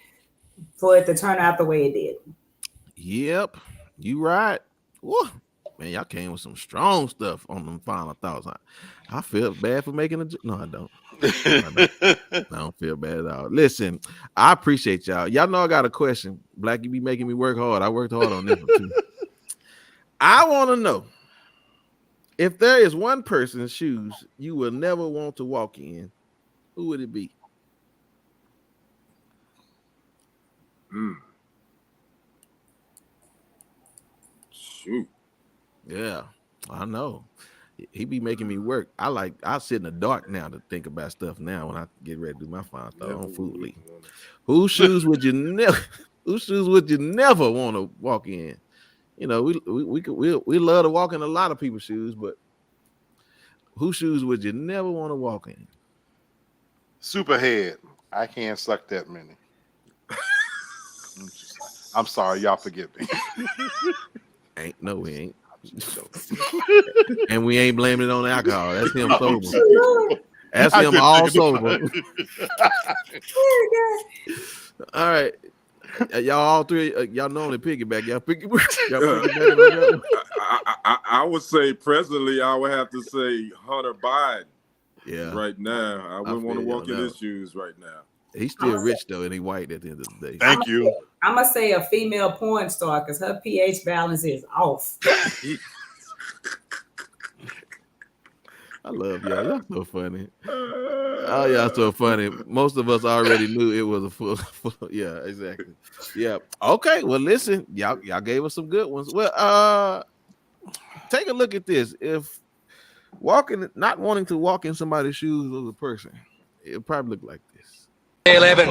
for it to turn out the way it did. Yep, you right. Woo. Man, y'all came with some strong stuff on them final thoughts. I feel bad for making no, I don't. I don't feel bad at all. Listen, I appreciate y'all. Y'all know I got a question. Black, you be making me work hard. I worked hard on this one too. I want to know if there is one person's shoes you will never want to walk in, who would it be? Shoot. Yeah, I know. He be making me work. I sit in the dark now to think about stuff now when I get ready to do my final thought on Food League. Whose shoes would you never want to walk in? You know, we love to walk in a lot of people's shoes, but whose shoes would you never want to walk in? Superhead. I can't suck that many. I'm sorry, y'all forgive me. We ain't. And we ain't blaming it on alcohol. That's him sober. That's him all sober. All right. Y'all all three, y'all normally piggyback. Y'all piggyback. I would say presently, I would have to say Hunter Biden. Yeah. Right now, I wouldn't want to walk in his shoes right now. He's still rich though, and he white at the end of the day. Thank you. I'm gonna say a female porn star because her pH balance is off. I love y'all. Y'all so funny. Oh, y'all so funny. Most of us already knew it was a full. Yeah, exactly. Yeah. Okay. Well, listen, y'all gave us some good ones. Well, take a look at this. If not wanting to walk in somebody's shoes as a person, it'll probably look like this. 11,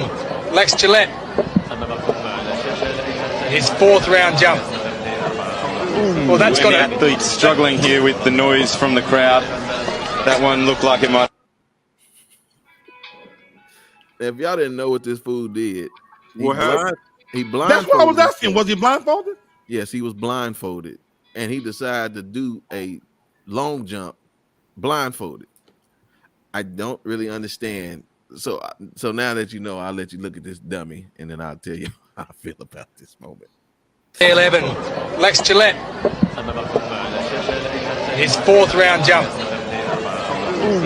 Lex Gillette. His fourth round jump. Well, that's got athlete struggling here with the noise from the crowd. That one looked like it might. If y'all didn't know what this fool did, he blindfolded. That's what I was asking. Was he blindfolded? Yes, he was blindfolded, and he decided to do a long jump blindfolded. I don't really understand. So now that you know, I'll let you look at this dummy, and then I'll tell you how I feel about this moment. 11, Lex Gillette. His fourth round jump.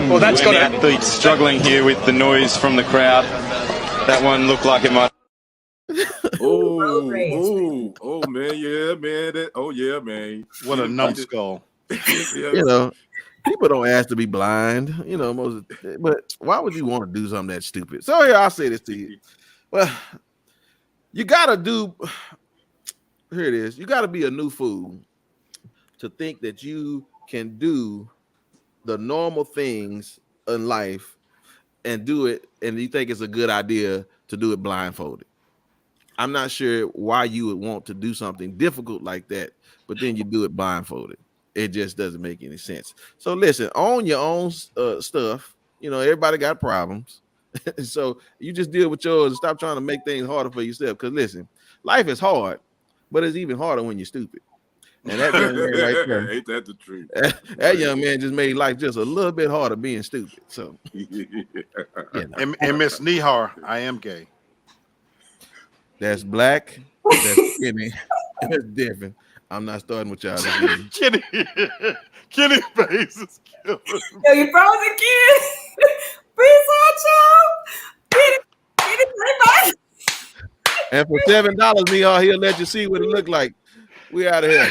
Well, that's got athlete struggling here with the noise from the crowd. That one looked like it might. Oh man, yeah, man. Yeah, man. What a numbskull. You know, people don't ask to be blind, you know, but why would you want to do something that stupid? So here, I'll say this to you. Well, you gotta do, here it is, you gotta be a new fool to think that you can do the normal things in life and do it, and you think it's a good idea to do it blindfolded. I'm not sure why you would want to do something difficult like that, but then you do it blindfolded. It just doesn't make any sense. So listen, own your own stuff. You know, everybody got problems. So you just deal with yours and stop trying to make things harder for yourself. Because listen, life is hard, but it's even harder when you're stupid. And that young man right there, ain't that the truth? That young man just made life just a little bit harder being stupid. So, you know. And Miss Nihar, I am gay. That's black. That's skinny. That's different. I'm not starting with y'all. Kenny face is killing me. Yo, you frozen kid. Appreciate you. Kenny, and for $7, he'll let you see what it looked like. We out of here.